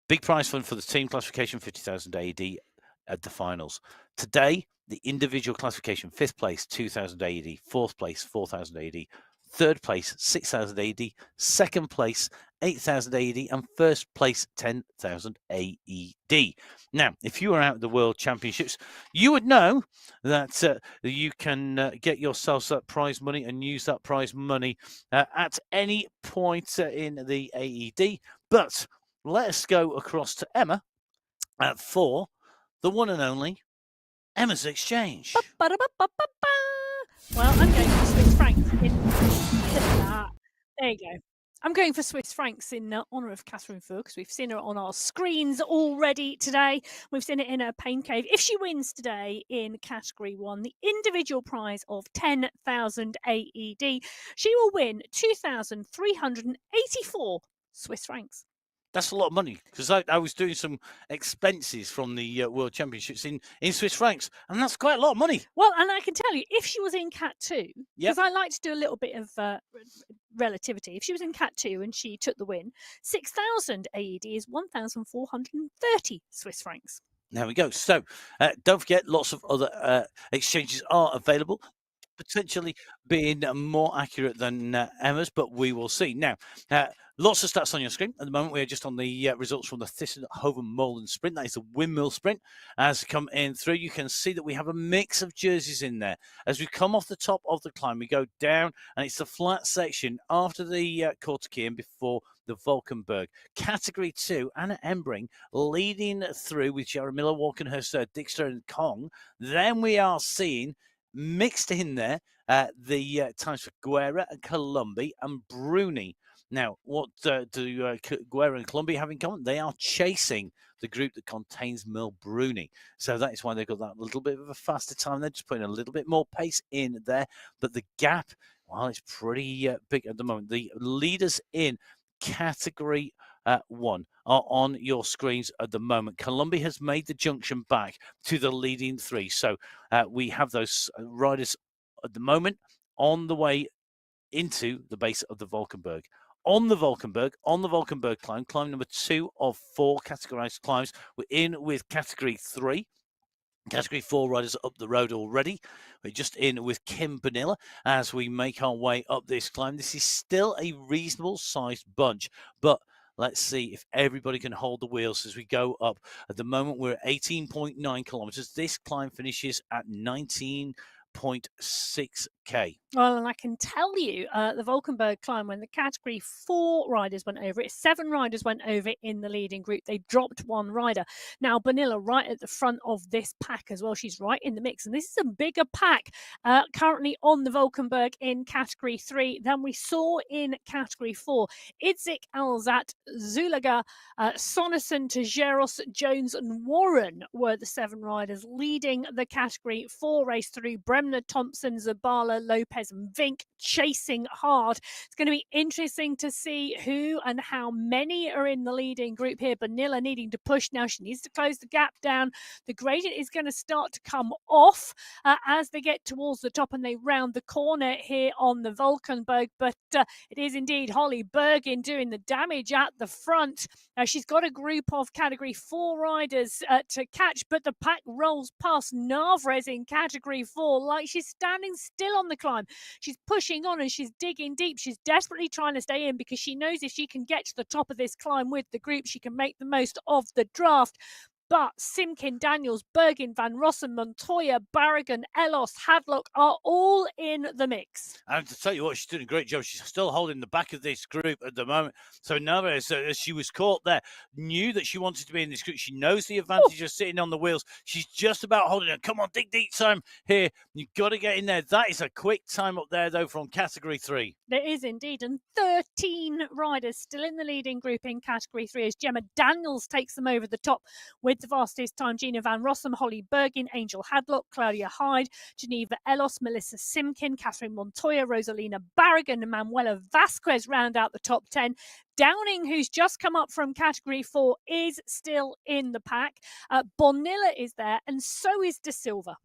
Big prize fund for the team classification, 50,000 AED at the finals. Today, the individual classification, 5th place, 2,000 AED, 4th place, 4,000 AED, 3rd place, 6,000 AED, 2nd place, 8,000 AED, and 1st place, 10,000 AED. Now, if you are out at the World Championships, you would know that you can get yourselves that prize money and use that prize money at any point in the AED. But let us go across to Emma for the one and only Emma's Exchange. Well, I'm going for Swiss francs. There you go. I'm going for Swiss francs in honour of Catherine Furr, because we've seen her on our screens already today. We've seen it in her pain cave. If she wins today in category 1, the individual prize of 10,000 AED, she will win 2,384 Swiss francs. That's a lot of money, because I was doing some expenses from the World Championships in Swiss francs, and that's quite a lot of money. Well, and I can tell you, if she was in Cat 2, because I like to do a little bit of relativity, if she was in Cat 2 and she took the win, 6,000 AED is 1,430 Swiss francs. There we go. So don't forget, lots of other exchanges are available, potentially being more accurate than Emma's, but we will see. Now, lots of stats on your screen. At the moment, we're just on the results from the Thyssen-Hoven-Molen sprint. That is the windmill sprint. As come in through, you can see that we have a mix of jerseys in there. As we come off the top of the climb, we go down, and it's the flat section after the Kortekeer and before the Valkenburg. Category 2, Anna Embring leading through with Jaramillo, Walkenhurst, Dijkstra and Kong. Then we are seeing mixed in there the times for Guerra and Colombi and Bruni. Now, what do Guerra and Colombi have in common? They are chasing the group that contains Mil Bruni. So that is why they've got that little bit of a faster time. They're just putting a little bit more pace in there. But the gap, well, it's pretty big at the moment. The leaders in category 1 are on your screens at the moment. Colombi has made the junction back to the leading 3. So we have those riders at the moment on the way into the base of the Valkenburg. On the Valkenburg climb number 2 of 4 categorized climbs. We're in with category 3. Category 4 riders up the road already. We're just in with Kim Bonilla as we make our way up this climb. This is still a reasonable sized bunch, but let's see if everybody can hold the wheels as we go up. At the moment, we're at 18.9 kilometers. This climb finishes at 19 1.6k. Well, and I can tell you, the Valkenburg climb, when the category 4 riders went over it, 7 riders went over in the leading group. They dropped 1 rider. Now, Bonilla right at the front of this pack as well. She's right in the mix. And this is a bigger pack currently on the Valkenburg in category 3 than we saw in category 4. Idzik, Alzat, Zulaga, Sonneson, Tajeros, Jones and Warren were the 7 riders leading the category 4 race through. Bremner, Thompson, Zabala, Lopez and Vink chasing hard. It's going to be interesting to see who and how many are in the leading group here. Bonilla needing to push now. She needs to close the gap down. The gradient is going to start to come off as they get towards the top and they round the corner here on the Valkenburg. But it is indeed Holly Bergin doing the damage at the front. She's got a group of category 4 riders to catch, but the pack rolls past Narvaez in category 4 like she's standing still on the climb. She's pushing on and she's digging deep. She's desperately trying to stay in because she knows if she can get to the top of this climb with the group, she can make the most of the draft. But Simkin, Daniels, Bergin, Van Rossum, Montoya, Barragan, Elos, Hadlock are all in the mix. And to tell you what, she's doing a great job. She's still holding the back of this group at the moment. So Narvaez, as she was caught there, knew that she wanted to be in this group. She knows the advantage of sitting on the wheels. She's just about holding it. Come on, dig deep time here. You've got to get in there. That is a quick time up there, though, from category 3. There is indeed. And 13 riders still in the leading group in category 3 as Gemma Daniels takes them over the top with the fastest time. Gina Van Rossum, Holly Bergin, Angel Hadlock, Claudia Hyde, Geneva Elos, Melissa Simkin, Catherine Montoya, Rosalina Barragan and Manuela Vasquez round out the top 10. Downing, who's just come up from category 4, is still in the pack. Bonilla is there and so is De Silva.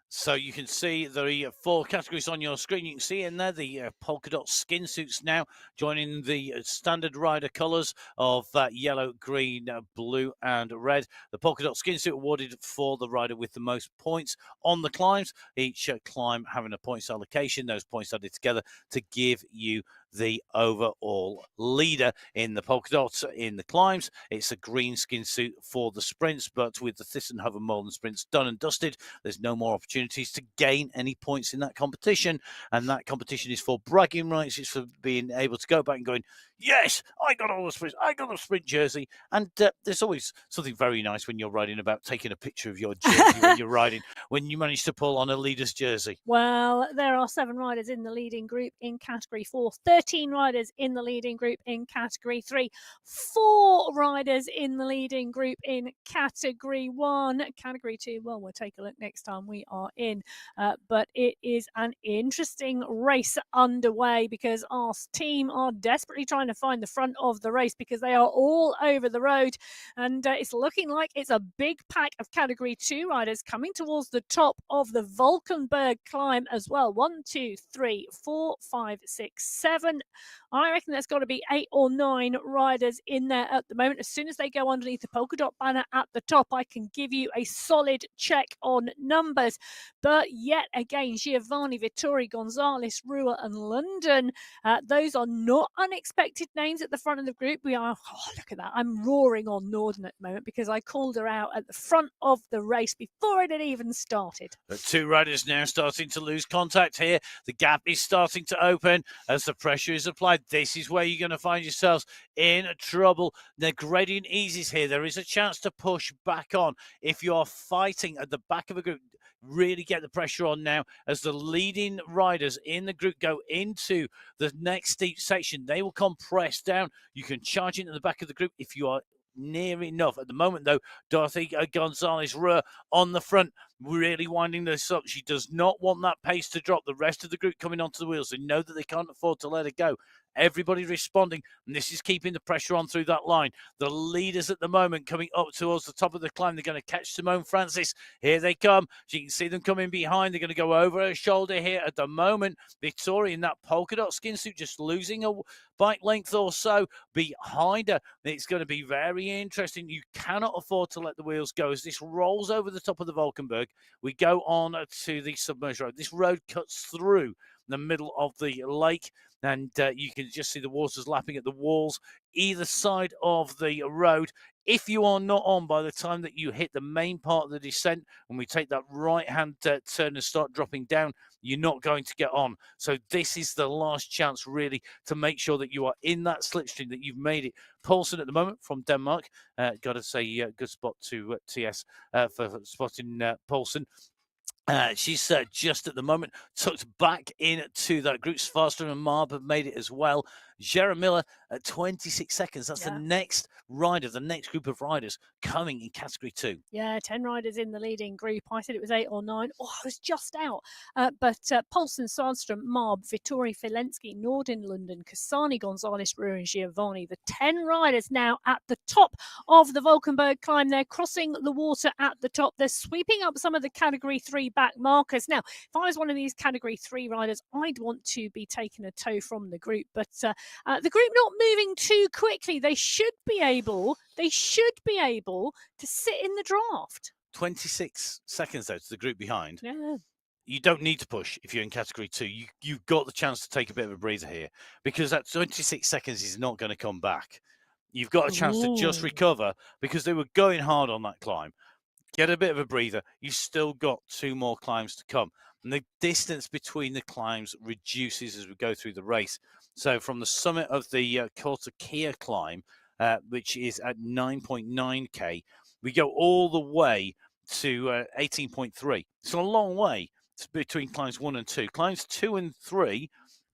So you can see the 4 categories on your screen. You can see in there the polka dot skin suits now joining the standard rider colours of yellow, green, blue and red. The polka dot skin suit awarded for the rider with the most points on the climbs. Each climb having a points allocation, those points added together to give you the overall leader in the polka dots in the climbs. It's a green skin suit for the sprints, but with the Thyssen Hover Molden sprints done and dusted, there's no more opportunities to gain any points in that competition. And that competition is for bragging rights. It's for being able to go back and going, yes, I got all the sprints. I got a sprint jersey. And there's always something very nice when you're riding about taking a picture of your jersey when you're riding, when you manage to pull on a leader's jersey. Well, there are 7 riders in the leading group in category 4, 13 riders in the leading group in category 3, 4 riders in the leading group in category 1. Category 2, well, we'll take a look next time we are in. But it is an interesting race underway because our team are desperately trying to find the front of the race because they are all over the road. And it's looking like it's a big pack of category 2 riders coming towards the top of the Valkenburg climb as well. 1, 2, 3, 4, 5, 6, 7. I reckon there's got to be 8 or 9 riders in there at the moment. As soon as they go underneath the polka dot banner at the top, I can give you a solid check on numbers. But yet again, Giovanni, Vittori, Gonzalez, Rua and London, those are not unexpected names at the front of the group. We are, oh, look at that. I'm roaring on Norden at the moment because I called her out at the front of the race before it had even started. The 2 riders now starting to lose contact here. The gap is starting to open as the pressure is applied. This is where you're going to find yourselves in trouble. The gradient eases here. There is a chance to push back on. If you're fighting at the back of a group, really get the pressure on now as the leading riders in the group go into the next steep section. They will compress down. You can charge into the back of the group if you are near enough. At the moment, though, Dorothy Gonzalez-Ruhr on the front, really winding this up. She does not want that pace to drop. The rest of the group coming onto the wheels. They know that they can't afford to let it go. Everybody responding, and this is keeping the pressure on through that line. The leaders at the moment coming up towards the top of the climb. They're going to catch Simone Francis. Here they come. You can see them coming behind. They're going to go over her shoulder here at the moment. Victoria in that polka dot skin suit just losing a bike length or so behind her. It's going to be very interesting. You cannot afford to let the wheels go as this rolls over the top of the Valkenburg. We go on to the submerged road. This road cuts through the middle of the lake. and you can just see the waters lapping at the walls either side of the road. If you are not on by the time that you hit the main part of the descent, when we take that right-hand turn and start dropping down, you're not going to get on. So this is the last chance, really, to make sure that you are in that slipstream, that you've made it. Poulsen at the moment from Denmark. Got to say, good spot to TS for spotting Poulsen. She's just at the moment tucked back into that group. Faster and Marb have made it as well. Gerard Miller at 26 seconds. That's the next rider, the next group of riders coming in category 2. Yeah, 10 riders in the leading group. I said it was 8 or 9. Oh, I was just out. But Poulsen, Sandstrom, Marb, Vittori, Filensky, Norden, London, Cassani, Gonzalez, Ruhr, and Giovanni. The 10 riders now at the top of the Valkenburg climb. They're crossing the water at the top. They're sweeping up some of the category 3 back markers. Now, if I was one of these category 3 riders, I'd want to be taking a tow from the group. But the group not moving too quickly. They should be able to sit in the draft. 26 seconds, though, to the group behind. Yeah. You don't need to push if you're in category 2. You've got the chance to take a bit of a breather here, because that 26 seconds is not going to come back. You've got a chance to just recover, because they were going hard on that climb. Get a bit of a breather. You've still got 2 more climbs to come. And the distance between the climbs reduces as we go through the race. So from the summit of the Kortekeer climb, which is at 9.9k, we go all the way to 18.3. It's a long way between climbs 1 and 2. Climbs 2 and 3,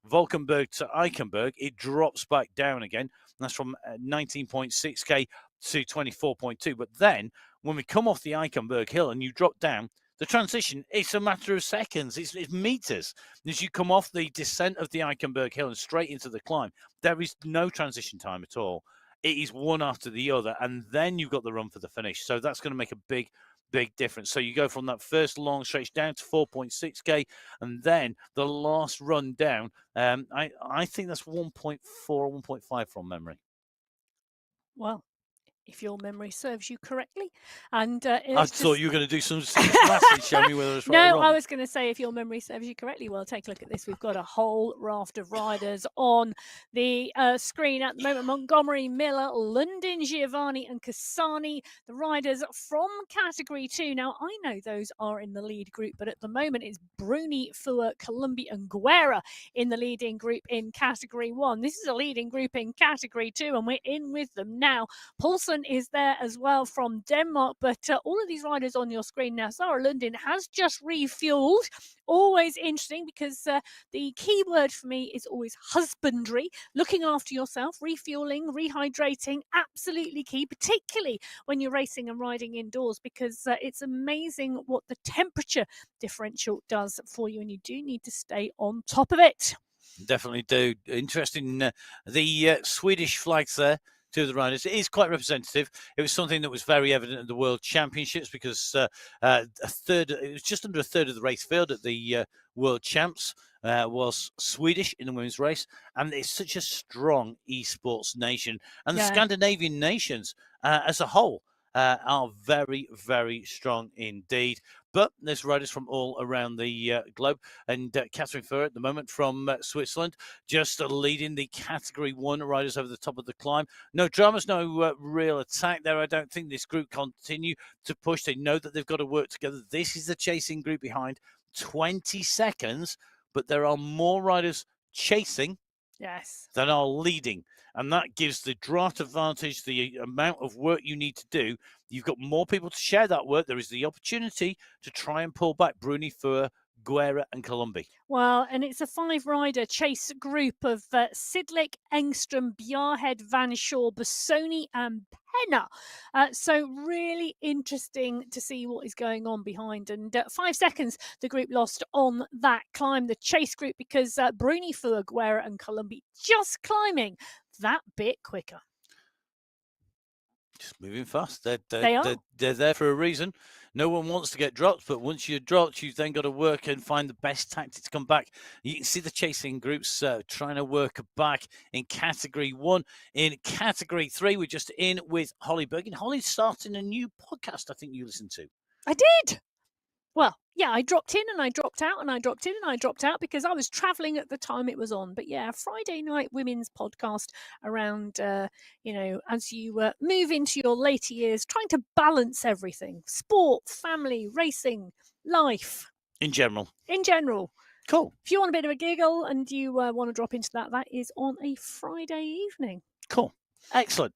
Valkenburg to Eichenberg, it drops back down again. And that's from 19.6k to 24.2. But then when we come off the Eichenberg hill and you drop down, the transition, it's a matter of seconds. It's meters. As you come off the descent of the Eichenberg hill and straight into the climb, there is no transition time at all. It is one after the other, and then you've got the run for the finish. So that's going to make a big difference. So you go from that first long stretch down to 4.6k, and then the last run down, I think that's 1.4 or 1.5 from memory. Well, if your memory serves you correctly. And I thought you were going to do some maths and show me whether it's right or wrong. No, I was going to say, if your memory serves you correctly. Well, take a look at this. We've got a whole raft of riders on the screen at the moment. Montgomery, Miller, London, Giovanni and Cassani, the riders from category 2. Now, I know those are in the lead group, but at the moment it's Bruni, Fua, Columbi and Guerra in the leading group in category 1. This is a leading group in category 2, and we're in with them now. Poulsen is there as well from Denmark, but all of these riders on your screen now. Sarah Lundin has just refueled. Always interesting, because the key word for me is always husbandry, looking after yourself, refueling, rehydrating, absolutely key, particularly when you're racing and riding indoors, because it's amazing what the temperature differential does for you, and you do need to stay on top of it. Definitely do. Interesting. The Swedish flags there. 2 of the riders. It is quite representative. It was something that was very evident at the World Championships, because it was just under a third of the race field at the World Champs was Swedish in the women's race, and it's such a strong esports nation, and the Scandinavian nations as a whole are very, very strong indeed. But there's riders from all around the globe, and Catherine Furr at the moment from Switzerland, just leading the category 1 riders over the top of the climb. No dramas, no real attack there. I don't think this group continue to push. They know that they've got to work together. This is the chasing group behind, 20 seconds, but there are more riders chasing than are leading. And that gives the draft advantage, the amount of work you need to do. You've got more people to share that work. There is the opportunity to try and pull back Bruni, Fur, Guerra and Columbi. Well, and it's a 5-rider chase group of Sidlik, Engstrom, Bjarhead, Van Shaw, Bassoni and Penna. So really interesting to see what is going on behind. And 5 seconds the group lost on that climb, the chase group, because Bruni, Fur, Guerra and Columbi just climbing that bit quicker. Just moving fast. They're there for a reason. No one wants to get dropped, but once you're dropped, you've then got to work and find the best tactic to come back. You can see the chasing groups trying to work back in category 1. In category 3, we're just in with Holly Bergen. Holly's starting a new podcast, I think you listened to. I did. Well, Yeah, I dropped in and I dropped out and I dropped in and I dropped out because I was traveling at the time it was on. But yeah, Friday night women's podcast around, as you move into your later years, trying to balance everything: sport, family, racing, life in general. in general. Cool. If you want a bit of a giggle and you want to drop into that, that is on a Friday evening. Cool. Excellent.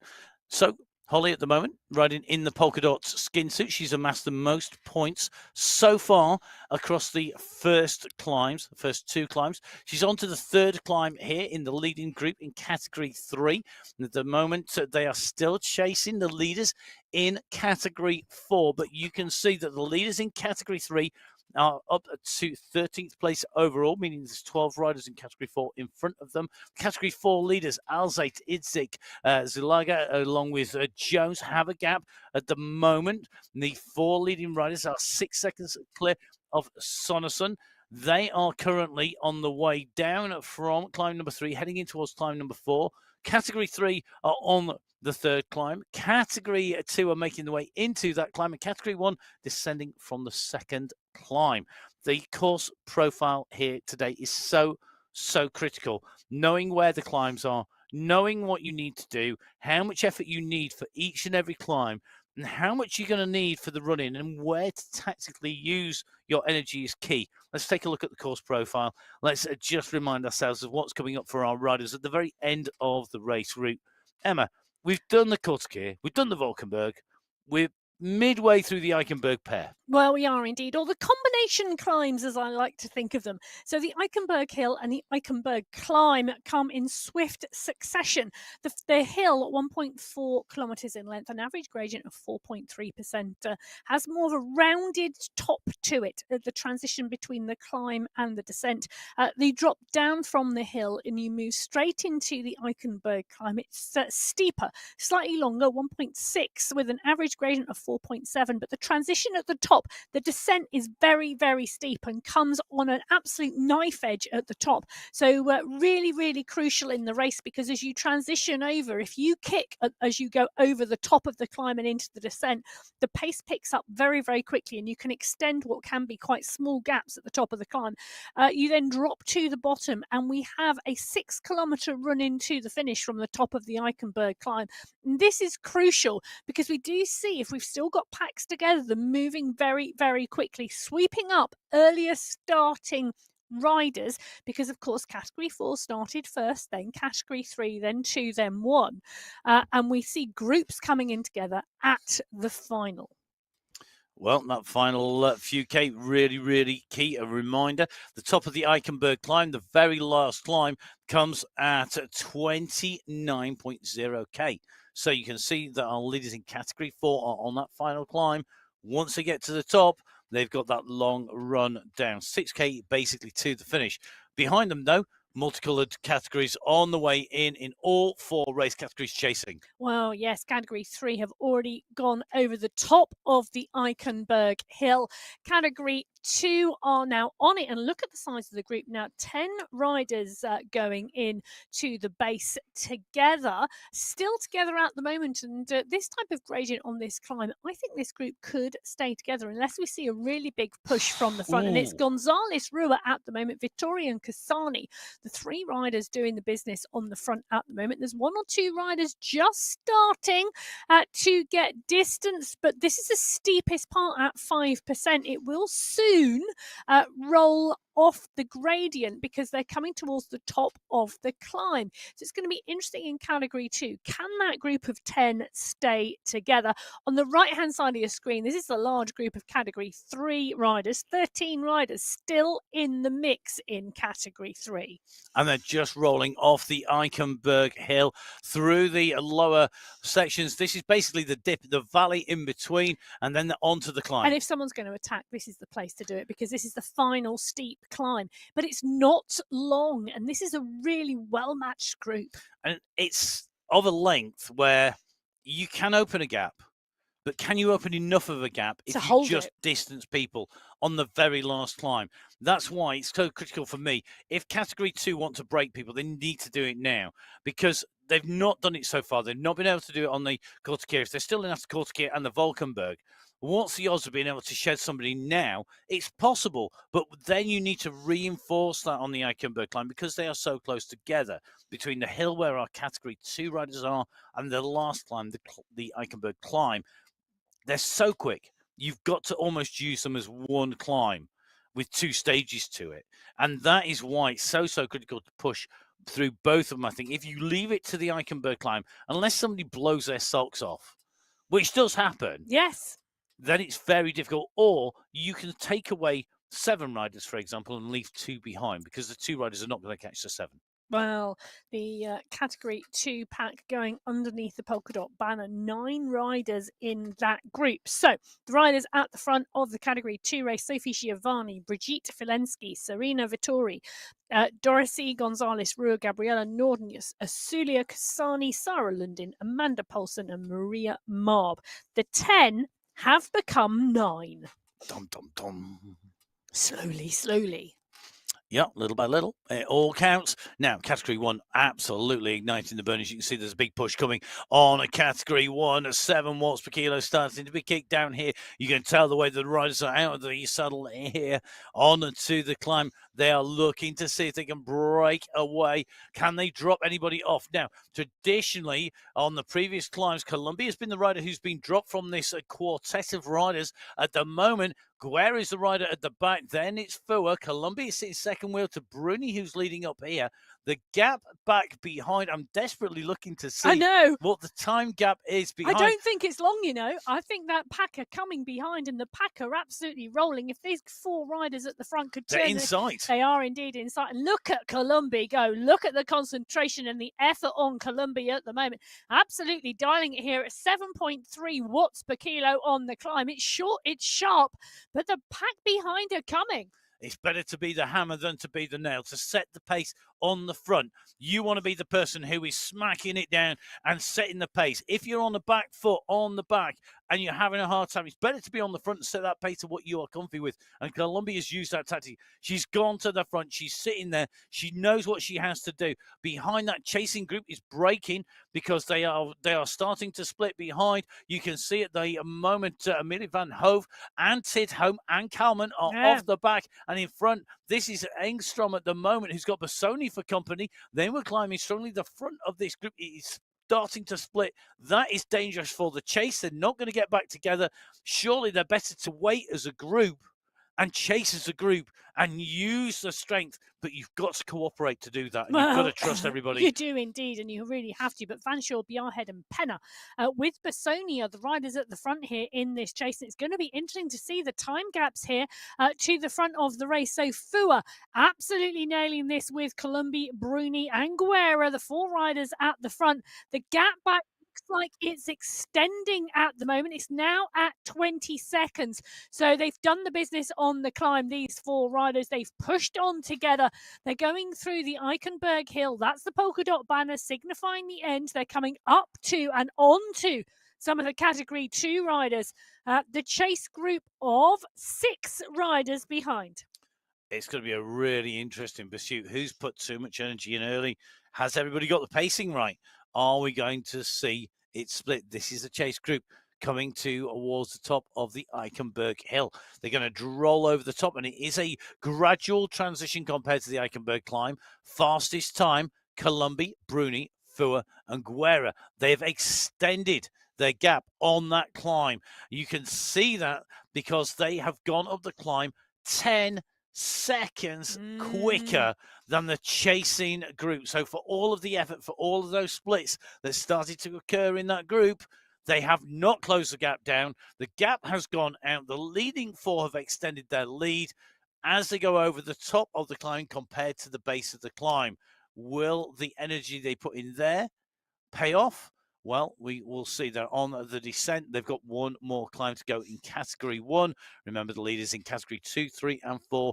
So Holly at the moment riding in the polka dot skin suit. She's amassed the most points so far across the first two climbs. She's on to the third climb here in the leading group in category 3. And at the moment, they are still chasing the leaders in category 4. But you can see that the leaders in category 3 are up to 13th place overall, meaning there's 12 riders in category 4 in front of them. Category 4 leaders, Alzate, Idzik, Zulaga, along with Jones, have a gap at the moment. The 4 leading riders are 6 seconds clear of Sonnerson. They are currently on the way down from climb number 3, heading in towards climb number 4. Category 3 are on the third climb. Category 2 are making the way into that climb, and category 1 descending from the second climb. The course profile here today is so critical. Knowing where the climbs are, knowing what you need to do, how much effort you need for each and every climb, and how much you're going to need for the run-in, and where to tactically use your energy is key. Let's take a look at the course profile. Let's just remind ourselves of what's coming up for our riders at the very end of the race route. Emma, we've done the Kortekeer, we've done the Valkenburg, we're midway through the Eichenberg pair. Well, we are indeed, or the combination climbs, as I like to think of them. So the Eichenberg Hill and the Eichenberg Climb come in swift succession. The hill, 1.4 kilometres in length, an average gradient of 4.3%, has more of a rounded top to it, the transition between the climb and the descent. You drop down from the hill and you move straight into the Eichenberg Climb. It's steeper, slightly longer, 1.6, with an average gradient of 4.7, but the transition at the top, the descent is very, very steep and comes on an absolute knife edge at the top. So really, really crucial in the race, because as you transition over, if you kick as you go over the top of the climb and into the descent, the pace picks up very, very quickly and you can extend what can be quite small gaps at the top of the climb. You then drop to the bottom and we have a 6-kilometre run into the finish from the top of the Eichenberg Climb. And this is crucial because we do see, if we've still got packs together, them moving very, very quickly, sweeping up earlier starting riders, because of course category 4 started first, then category 3, then 2, then 1, and we see groups coming in together at the final. Well, that final few K, really, really key. A reminder, the top of the Eichenberg climb, the very last climb, comes at 29.0 K. So you can see that our leaders in category 4 are on that final climb. Once they get to the top, they've got that long run down, 6K basically to the finish. Behind them, though, multicolored categories on the way in all 4 race categories chasing. Well, yes, category 3 have already gone over the top of the Eichenberg Hill. Category 2 are now on it, and look at the size of the group now. 10 riders going in to the base together, still together at the moment. And this type of gradient on this climb, I think this group could stay together unless we see a really big push from the front. Ooh. And it's Gonzalez Rua at the moment, Vittoria and Cassani, the 3 riders doing the business on the front at the moment. There's 1 or 2 riders just starting to get distance, but this is the steepest part at 5%. It will soon roll off the gradient because they're coming towards the top of the climb. So it's going to be interesting in category 2. Can that group of 10 stay together? On the right hand side of your screen, this is a large group of category 3 riders, 13 riders still in the mix in category 3. And they're just rolling off the Eichenberg Hill through the lower sections. This is basically the dip, the valley in between, and then they're onto the climb. And if someone's going to attack, this is the place to do it, because this is the final steep climb, but it's not long, and this is a really well-matched group. And it's of a length where you can open a gap, but can you open enough of a gap if you just distance people on the very last climb? That's why it's so critical for me. If category 2 want to break people, they need to do it now, because they've not done it so far. They've not been able to do it on the Kortekeer. If they're still in after Kortekeer and the Valkenburg, What's the odds of being able to shed somebody now? It's possible, but then you need to reinforce that on the Eichenberg climb because they are so close together between the hill where our Category 2 riders are and the last climb, the Eichenberg climb. They're so quick. You've got to almost use them as one climb with 2 stages to it. And that is why it's so critical to push through both of them. I think if you leave it to the Eichenberg climb, unless somebody blows their socks off, which does happen, Yes. then it's very difficult. Or you can take away 7 riders, for example, and leave 2 behind because the 2 riders are not going to catch the 7. Well, the Category 2 pack going underneath the polka dot banner, 9 riders in that group. So the riders at the front of the Category 2 race: Sophie Giovanni, Brigitte Filensky, Serena Vittori, Dorothy Gonzalez, Rua Gabriela Nordnius, Asulia Kasani, Sarah Lundin, Amanda Polson, and Maria Marb. The 10 have become 9. Dum, dum, dum. Slowly. Yeah, little by little, it all counts. Now, Category 1, absolutely igniting the burn. As you can see, there's a big push coming on a Category 1. 7 watts per kilo starting to be kicked down here. You can tell the way the riders are out of the saddle here onto the climb. They are looking to see if they can break away. Can they drop anybody off? Now, traditionally, on the previous climbs, Columbia has been the rider who's been dropped from this quartet of riders. At the moment, Guerra is the rider at the back. Then it's Fua. Columbia is sitting second wheel to Bruni, who's leading up here. The gap back behind, I'm desperately looking to see what the time gap is behind. I don't think it's long, I think that pack are coming behind, and the pack are absolutely rolling. If these 4 riders at the front could turn... They're in sight. They are indeed in sight. And look at Columbia go. Look at the concentration and the effort on Columbia at the moment. Absolutely dialing it here at 7.3 watts per kilo on the climb. It's short, it's sharp, but the pack behind are coming. It's better to be the hammer than to be the nail, to set the pace on the front. You want to be the person who is smacking it down and setting the pace. If you're on the back foot, on the back, and you're having a hard time, it's better to be on the front and set that pace to what you are comfy with. And Columbia's used that tactic. She's gone to the front. She's sitting there. She knows what she has to do. Behind that chasing group is breaking because they are starting to split behind. You can see at the moment Amelie Van Hove and Tidholm and Kalman are off the back. And in front, this is Engstrom at the moment, who's got Bassoni for company. Then we're climbing strongly. The front of this group is starting to split. That is dangerous for the chase. They're not going to get back together. Surely they're better to wait as a group and chase as a group and use the strength, but you've got to cooperate to do that. And you've got to trust everybody. You do indeed, and you really have to. But Fanshawe, Bjarhead and Penna with Bassonia are the riders at the front here in this chase. And it's going to be interesting to see the time gaps here to the front of the race. So Fua absolutely nailing this with Columbi, Bruni and Guerra, the 4 riders at the front. The gap back like it's extending at the moment. It's now at 20 seconds. So they've done the business on the climb, these 4 riders. They've pushed on together. They're going through the Eichenberg Hill. That's the polka dot banner signifying the end. They're coming up to and on to some of the Category 2 riders. The chase group of 6 riders behind. It's going to be a really interesting pursuit. Who's put too much energy in early? Has everybody got the pacing right? Are we going to see it split? This is a chase group coming towards the top of the Eichenberg Hill. They're going to roll over the top, and it is a gradual transition compared to the Eichenberg climb. Fastest time, Columbi, Bruni, Fua, and Guerra. They've extended their gap on that climb. You can see that because they have gone up the climb 10 seconds quicker than the chasing group. So for all of the effort, for all of those splits that started to occur in that group, they have not closed the gap down. The gap has gone out. The leading 4 have extended their lead as they go over the top of the climb compared to the base of the climb. Will the energy they put in there pay off? Well, we will see. They're on the descent. They've got 1 more climb to go in Category 1. Remember, the leaders in Category 2, 3, and 4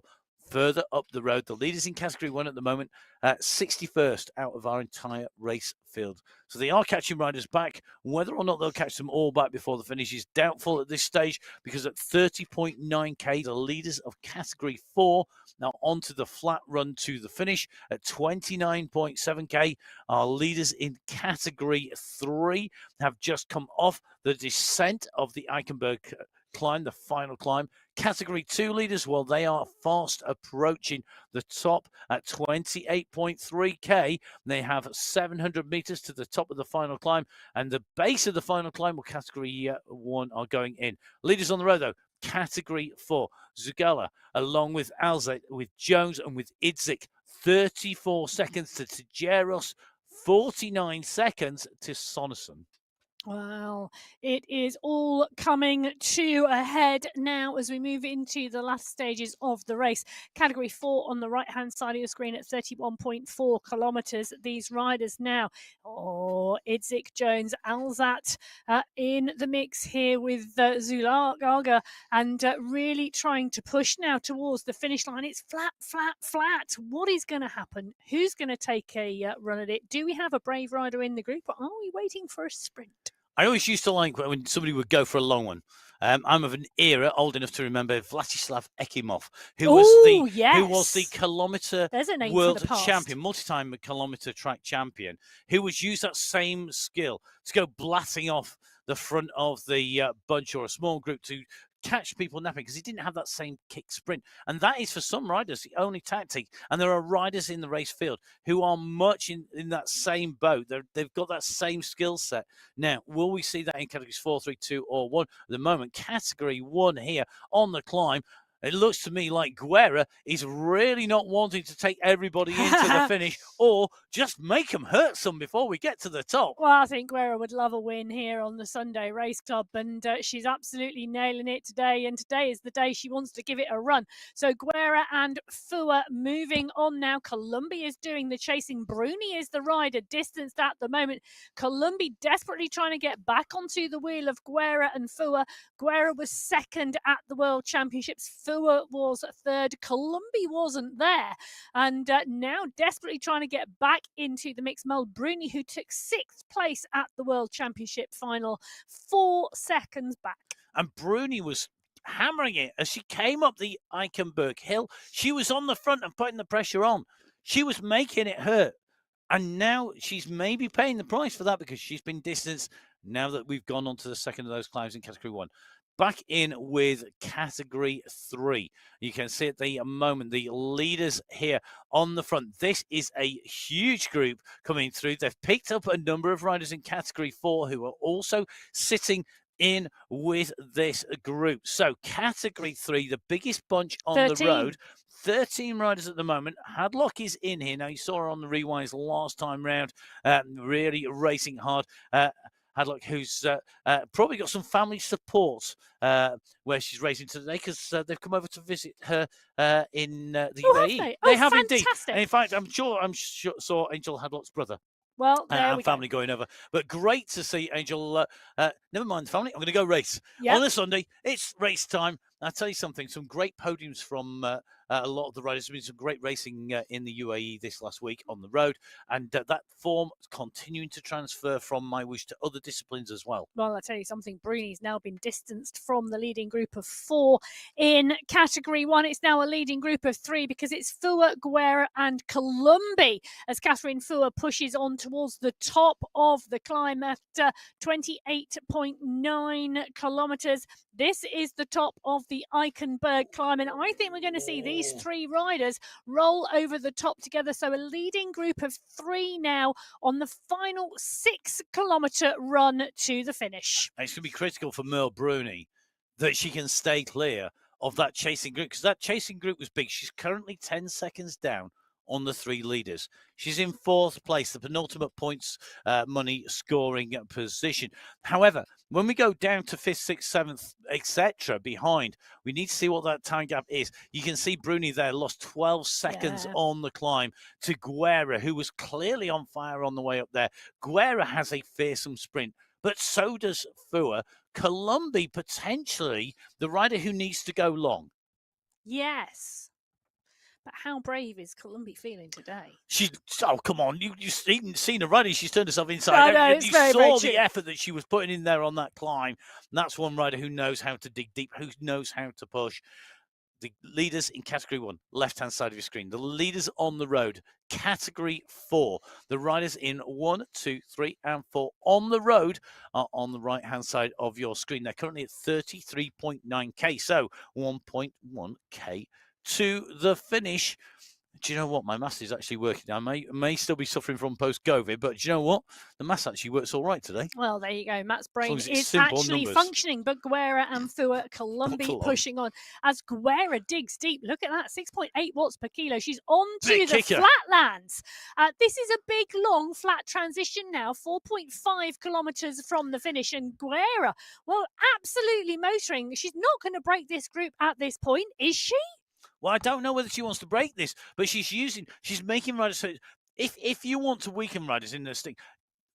further up the road. The leaders in Category 1 at the moment, 61st out of our entire race field. So they are catching riders back. Whether or not they'll catch them all back before the finish is doubtful at this stage, because at 30.9k, the leaders of Category 4 now onto the flat run to the finish. At 29.7k, our leaders in Category 3 have just come off the descent of the Eichenberg climb, the final climb. Category 2 leaders, well, they are fast approaching the top at 28.3k. They have 700 meters to the top of the final climb, and the base of the final climb, well, Category 1 are going in. Leaders on the road, though, Category 4, Zugala, along with Alza, with Jones, and with Idzik, 34 seconds to Tijeros, 49 seconds to Sonneson. Well, it is all coming to a head now as we move into the last stages of the race. Category 4 on the right-hand side of your screen at 31.4 kilometres. These riders now, Idzik, Jones, Alzat in the mix here with Zulaga and really trying to push now towards the finish line. It's flat, flat, flat. What is going to happen? Who's going to take a run at it? Do we have a brave rider in the group, or are we waiting for a sprint? I always used to like when somebody would go for a long one. I'm of an era old enough to remember Vladislav Ekimov, who was the kilometre world champion, multi-time kilometre track champion, who was used that same skill to go blasting off the front of the bunch or a small group to catch people napping, because he didn't have that same kick sprint. And that is, for some riders, the only tactic. And there are riders in the race field who are much in that same boat. They've got that same skill set. Now, will we see that in categories 4, 3, 2, or 1? At the moment, category 1 here on the climb, it looks to me like Guerra is really not wanting to take everybody into the finish or just make them hurt some before we get to the top. Well, I think Guerra would love a win here on the Sunday Race Club, and she's absolutely nailing it today. And today is the day she wants to give it a run. So Guerra and Fua moving on now. Columbi is doing the chasing. Bruni is the rider, distanced at the moment. Columbi desperately trying to get back onto the wheel of Guerra and Fua. Guerra was second at the World Championships. Fua was third. Columbi wasn't there. And now desperately trying to get back into the mix. Mel Bruni, who took 6th place at the World Championship final, 4 seconds back. And Bruni was hammering it as she came up the Eichenberg hill. She was on the front and putting the pressure on. She was making it hurt. And now she's maybe paying the price for that, because she's been distanced now that we've gone on to the second of those climbs in category 1. Back in with category 3. You can see at the moment the leaders here on the front. This is a huge group coming through. They've picked up a number of riders in category 4 who are also sitting in with this group. So category 3, the biggest bunch on 13. the road. 13 riders at the moment. Hadlock is in here. Now, you saw her on the rewinds last time round, really racing hard. Hadlock, who's probably got some family support where she's racing today, because they've come over to visit her in the UAE. Have they? They have fantastic. indeed. And in fact, I'm sure saw Angel Hadlock's brother. Well, there we family go. going over. But great to see Angel. Never mind the family. I'm going to go race. Yep. On a Sunday, it's race time. I'll tell you something, some great podiums from a lot of the riders. There's been some great racing in the UAE this last week on the road, and that form is continuing to transfer from MyWhoosh to other disciplines as well. Well, I'll tell you something, Bruni's now been distanced from the leading group of 4 in category 1. It's now a leading group of 3, because it's Fua, Guerra and Columbi as Catherine Fua pushes on towards the top of the climb at 28.9 kilometres. This is the top of the Eichenberg climb, and I think we're going to see these 3 riders roll over the top together. So a leading group of 3 now on the final 6-kilometre run to the finish. And it's going to be critical for Merle Bruni that she can stay clear of that chasing group, because that chasing group was big. She's currently 10 seconds down on the 3 leaders. She's in 4th place, the penultimate points money scoring position. However, when we go down to 5th, 6th, 7th, etc. behind, we need to see what that time gap is. You can see Bruni there lost 12 seconds on the climb to Guerra, who was clearly on fire on the way up there. Guerra has a fearsome sprint, but so does Fua. Columbi, potentially the rider who needs to go long. Yes. But how brave is Columbi feeling today? Come on, you've seen her running. She's turned herself inside out. You saw the effort that she was putting in there on that climb. And that's one rider who knows how to dig deep, who knows how to push. the leaders in category 1, left-hand side of your screen. The leaders on the road, category 4. The riders in 1, 2, 3, and 4 on the road are on the right-hand side of your screen. They're currently at 33.9k, so 1.1k to the finish. Do you know what? My maths is actually working. I may still be suffering from post-COVID, but do you know what? The maths actually works all right today. Well, there you go. Matt's brain is simple actually numbers. Functioning, but Guerra and Fua Colombi pushing on as Guerra digs deep. Look at that, 6.8 watts per kilo. She's on to the flatlands. This is a big, long, flat transition now, 4.5 kilometers from the finish. And Guerra, well, absolutely motoring. She's not going to break this group at this point, is she? Well, I don't know whether she wants to break this, but she's making riders. So if you want to weaken riders in this thing,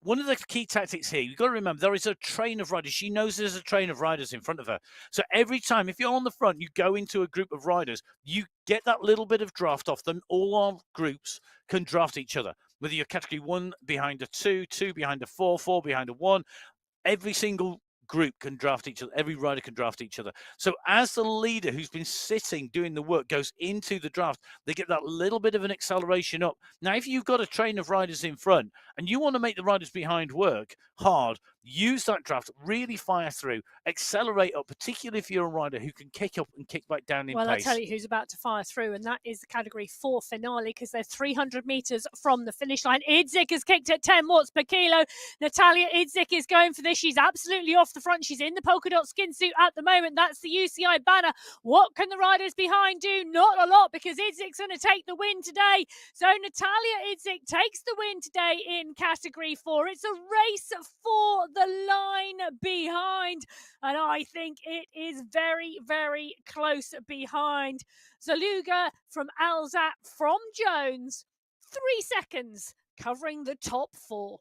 one of the key tactics here, you've got to remember, there is a train of riders. She knows there's a train of riders in front of her. So every time, if you're on the front, you go into a group of riders, you get that little bit of draft off them. All our groups can draft each other. Whether you're category 1 behind a 2, 2 behind a 4, 4 behind a 1, every single group can draft each other. Every rider can draft each other. So as the leader who's been sitting doing the work goes into the draft, they get that little bit of an acceleration up. Now, if you've got a train of riders in front and you want to make the riders behind work hard, use that draft, really fire through, accelerate up, particularly if you're a rider who can kick up and kick back down in pace. Well, I'll tell you who's about to fire through, and that is the category 4 finale, because they're 300 meters from the finish line. Idzik has kicked at 10 watts per kilo. Natalia Idzik is going for this. She's absolutely off the front. She's in the polka dot skin suit at the moment. That's the UCI banner. What can the riders behind do? Not a lot, because Idzik's going to take the win today. So Natalia Idzik takes the win today in category 4. It's a race for the line behind, and I think it is very, very close behind. Zaluga from Alzat from Jones, 3 seconds covering the top 4.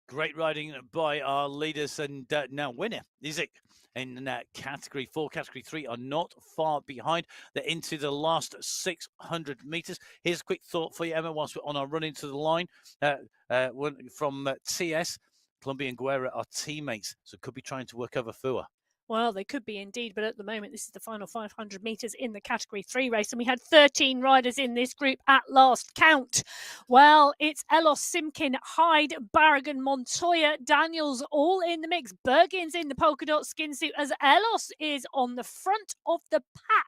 Great riding by our leaders, and now winner Idzik in category 4. Category 3 are not far behind. They're into the last 600 meters. Here's a quick thought for you, Emma, whilst we're on our run into the line. From TS, Colombi and Guerra are teammates, so could be trying to work over Fua. Well, they could be indeed, but at the moment, this is the final 500 metres in the Category 3 race, and we had 13 riders in this group at last count. Well, it's Elos, Simkin, Hyde, Barragan, Montoya, Daniels all in the mix. Bergin's in the polka dot skin suit as Elos is on the front of the pack.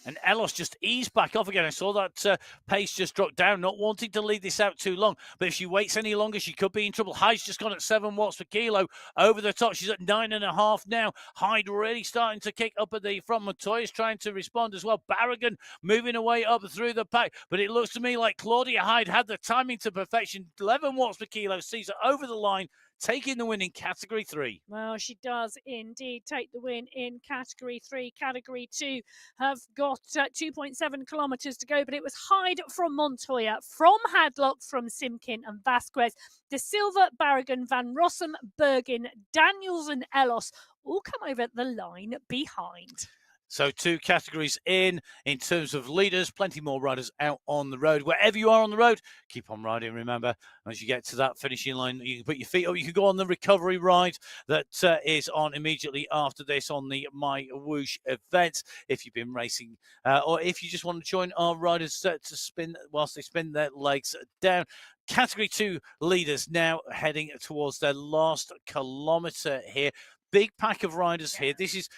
And Elos just eased back off again. I saw that pace just drop down, not wanting to lead this out too long. But if she waits any longer, she could be in trouble. Hyde's just gone at 7 watts per kilo over the top. She's at 9.5 now. Hyde really starting to kick up at the front. Montoya's trying to respond as well. Barragan moving away up through the pack. But it looks to me like Claudia Hyde had the timing to perfection. 11 watts per kilo sees her over the line, taking the win in Category 3. Well, she does indeed take the win in Category 3. Category 2 have got 2.7 kilometres to go, but it was Hyde from Montoya, from Hadlock, from Simkin and Vasquez, De Silva, Barragan, Van Rossum, Bergin, Daniels and Elos all come over the line behind. So 2 categories in terms of leaders, plenty more riders out on the road. Wherever you are on the road, keep on riding. Remember, as you get to that finishing line, you can put your feet up. You can go on the recovery ride that is on immediately after this on the MyWhoosh event. If you've been racing or if you just want to join our riders to spin whilst they spin their legs down. Category 2 leaders now heading towards their last kilometre here. Big pack of riders here. This is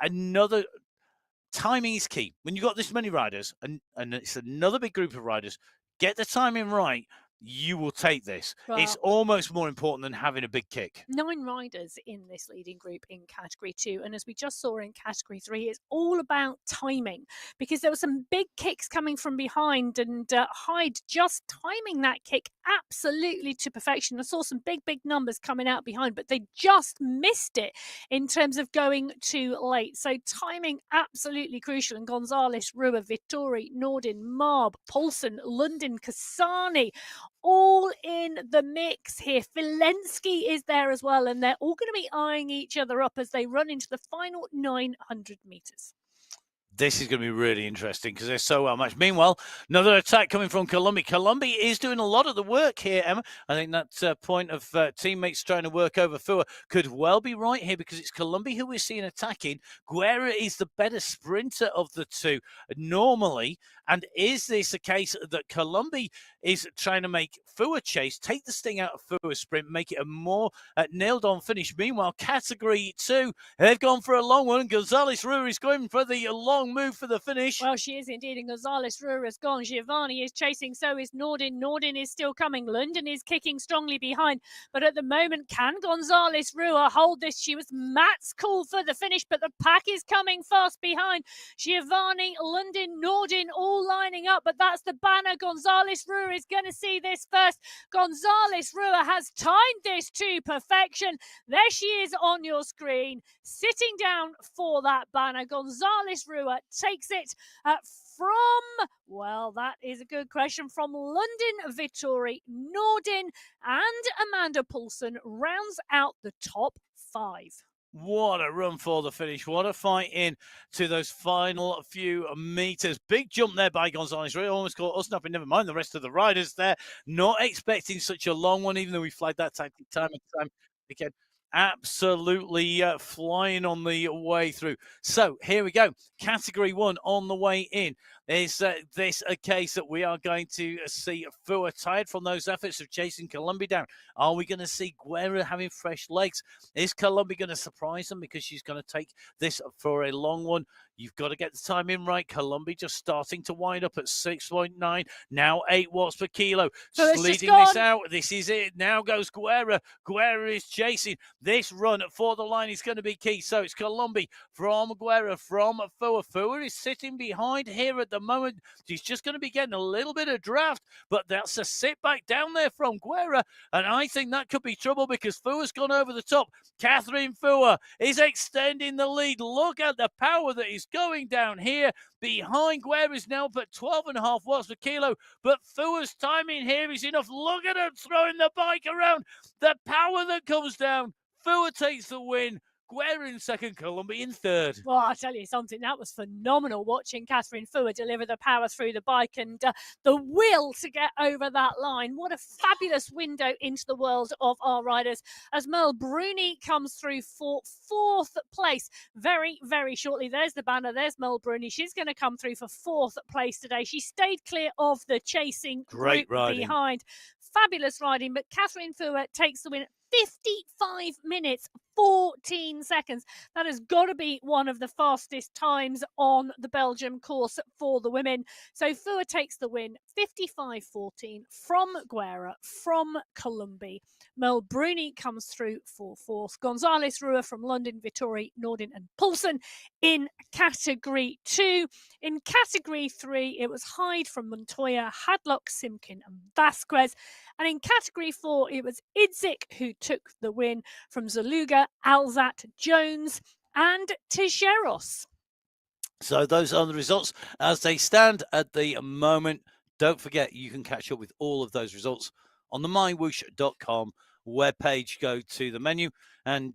another... Timing is key. When you've got this many riders, and it's another big group of riders, get the timing right, you will take this. Well, it's almost more important than having a big kick. 9 riders in this leading group in Category 2. And as we just saw in Category 3, it's all about timing, because there were some big kicks coming from behind, and Hyde just timing that kick absolutely to perfection. I saw some big numbers coming out behind, but they just missed it in terms of going too late. So timing absolutely crucial. And Gonzalez, Rua, Vittori, Nordin, Marb, Paulson, London, Kasani, all in the mix here. Filensky is there as well, and they're all going to be eyeing each other up as they run into the final 900 meters. This is going to be really interesting because they're so well matched. Meanwhile, another attack coming from Columbia. Columbia is doing a lot of the work here, Emma. I think that point of teammates trying to work over Fua could well be right here because it's Columbia who we're seeing attacking. Guerra is the better sprinter of the two normally. And is this a case that Columbia is trying to make Fua chase, take the sting out of Fua's sprint, make it a more nailed-on finish? Meanwhile, Category 2, they've gone for a long one. Gonzalez Rua is going for the long move for the finish. Well, she is indeed, and Gonzalez Rua has gone. Giovanni is chasing, so is Nordin. Nordin is still coming. London is kicking strongly behind, but at the moment, can Gonzalez Rua hold this? She was Matt's call for the finish, but the pack is coming fast behind. Giovanni, London, Nordin all lining up, but that's the banner. Gonzalez Rua is going to see this first. Gonzalez Rua has timed this to perfection. There she is on your screen, sitting down for that banner. Gonzalez Rua takes it from, well, that is a good question, from London Vittori. Nordin and Amanda Poulsen rounds out the top 5. What a run for the finish. What a fight in to those final few meters. Big jump there by Gonzalez. Really almost caught us up, and never mind the rest of the riders there. Not expecting such a long one, even though we flagged that tactic time and time again. Absolutely flying on the way through. So here we go. Category 1 on the way in. Is this a case that we are going to see Fua tired from those efforts of chasing Columbia down? Are we going to see Guerra having fresh legs? Is Columbia going to surprise them because she's going to take this for a long one? You've got to get the time in right. Columbia just starting to wind up at 6.9, now 8 watts per kilo. So Leading this out. This is it. Now goes Guerra. Guerra is chasing. This run for the line is going to be key. So it's Columbia from Guerra, from Fua. Fua is sitting behind here at the moment. She's just going to be getting a little bit of draft, but that's a sit back down there from Guerra, and I think that could be trouble because Fua's gone over the top. Catherine Fua is extending the lead. Look at the power that is going down here. Behind Guerra is now up at 12.5 watts per kilo, but Fua's timing here is enough. Look at her throwing the bike around. The power that comes down. Fua takes the win. Guerra in second, Columbia in third. Well, I'll tell you something, that was phenomenal watching Catherine Fua deliver the power through the bike and the will to get over that line. What a fabulous window into the world of our riders as Merle Bruni comes through for 4th place very, very shortly. There's the banner, there's Merle Bruni. She's going to come through for 4th place today. She stayed clear of the chasing group behind. Fabulous riding, but Catherine Fua takes the win. 55 minutes, 14 seconds. That has got to be one of the fastest times on the Belgium course for the women. So Fua takes the win, 55.14 from Guerra, from Columbia. Merle Bruni comes through for 4th. Gonzalez Rua from London, Vittori, Nordin and Poulsen in Category 2. In Category 3, it was Hyde from Montoya, Hadlock, Simkin and Vasquez. And in Category 4, it was Idzik who took the win from Zaluga, Alzat, Jones and Tijeros. So those are the results as they stand at the moment. Don't forget, you can catch up with all of those results on the MyWhoosh.com webpage. Go to the menu and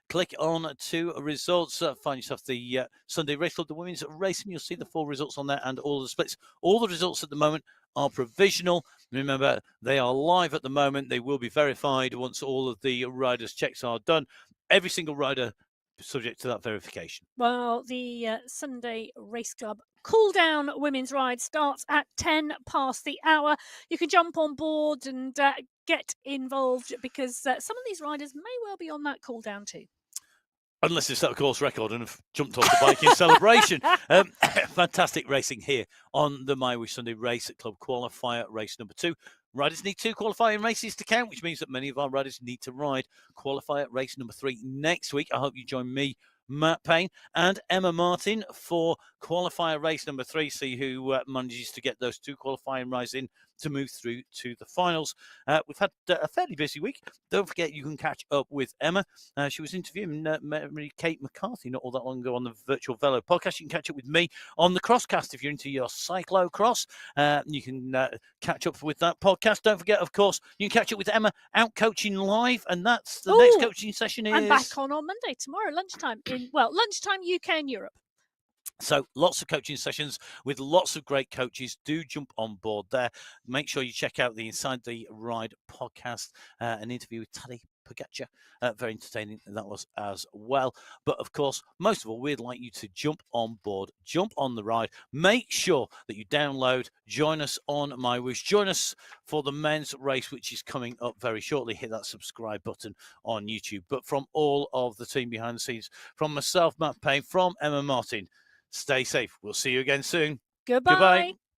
click on to results. Find yourself the Sunday Race Club, the women's race, and you'll see the full results on there and all the splits. All the results at the moment are provisional. Remember, they are live at the moment. They will be verified once all of the riders' checks are done. Every single rider subject to that verification. Well, the Sunday Race Club cool down women's ride starts at 10 past the hour. You can jump on board and get involved because some of these riders may well be on that cool down too. Unless it's set a course record and have jumped off the bike in celebration. Fantastic racing here on the MyWhoosh Sunday Race Club Qualifier race number 2. Riders need 2 qualifying races to count, which means that many of our riders need to ride qualifier race number 3 next week. I hope you join me, Matt Payne and Emma Martin for qualifier race number 3. See who manages to get those 2 qualifying rides in to move through to the finals. We've had a fairly busy week. Don't forget, you can catch up with Emma. She was interviewing Mary Kate McCarthy not all that long ago on the Virtual Velo podcast. You can catch up with me on the Crosscast if you're into your cyclocross. You can catch up with that podcast. Don't forget, of course, you can catch up with Emma out coaching live, and that's the next coaching session is... I'm back on Monday, tomorrow, lunchtime, lunchtime UK and Europe. So lots of coaching sessions with lots of great coaches. Do jump on board there. Make sure you check out the Inside the Ride podcast, an interview with Taddy Pogacar. Very entertaining that was as well. But of course, most of all, we'd like you to jump on board, jump on the ride. Make sure that you download, join us on MyWhoosh, join us for the men's race, which is coming up very shortly. Hit that subscribe button on YouTube. But from all of the team behind the scenes, from myself, Matt Payne, from Emma Martin, stay safe. We'll see you again soon. Goodbye. Goodbye.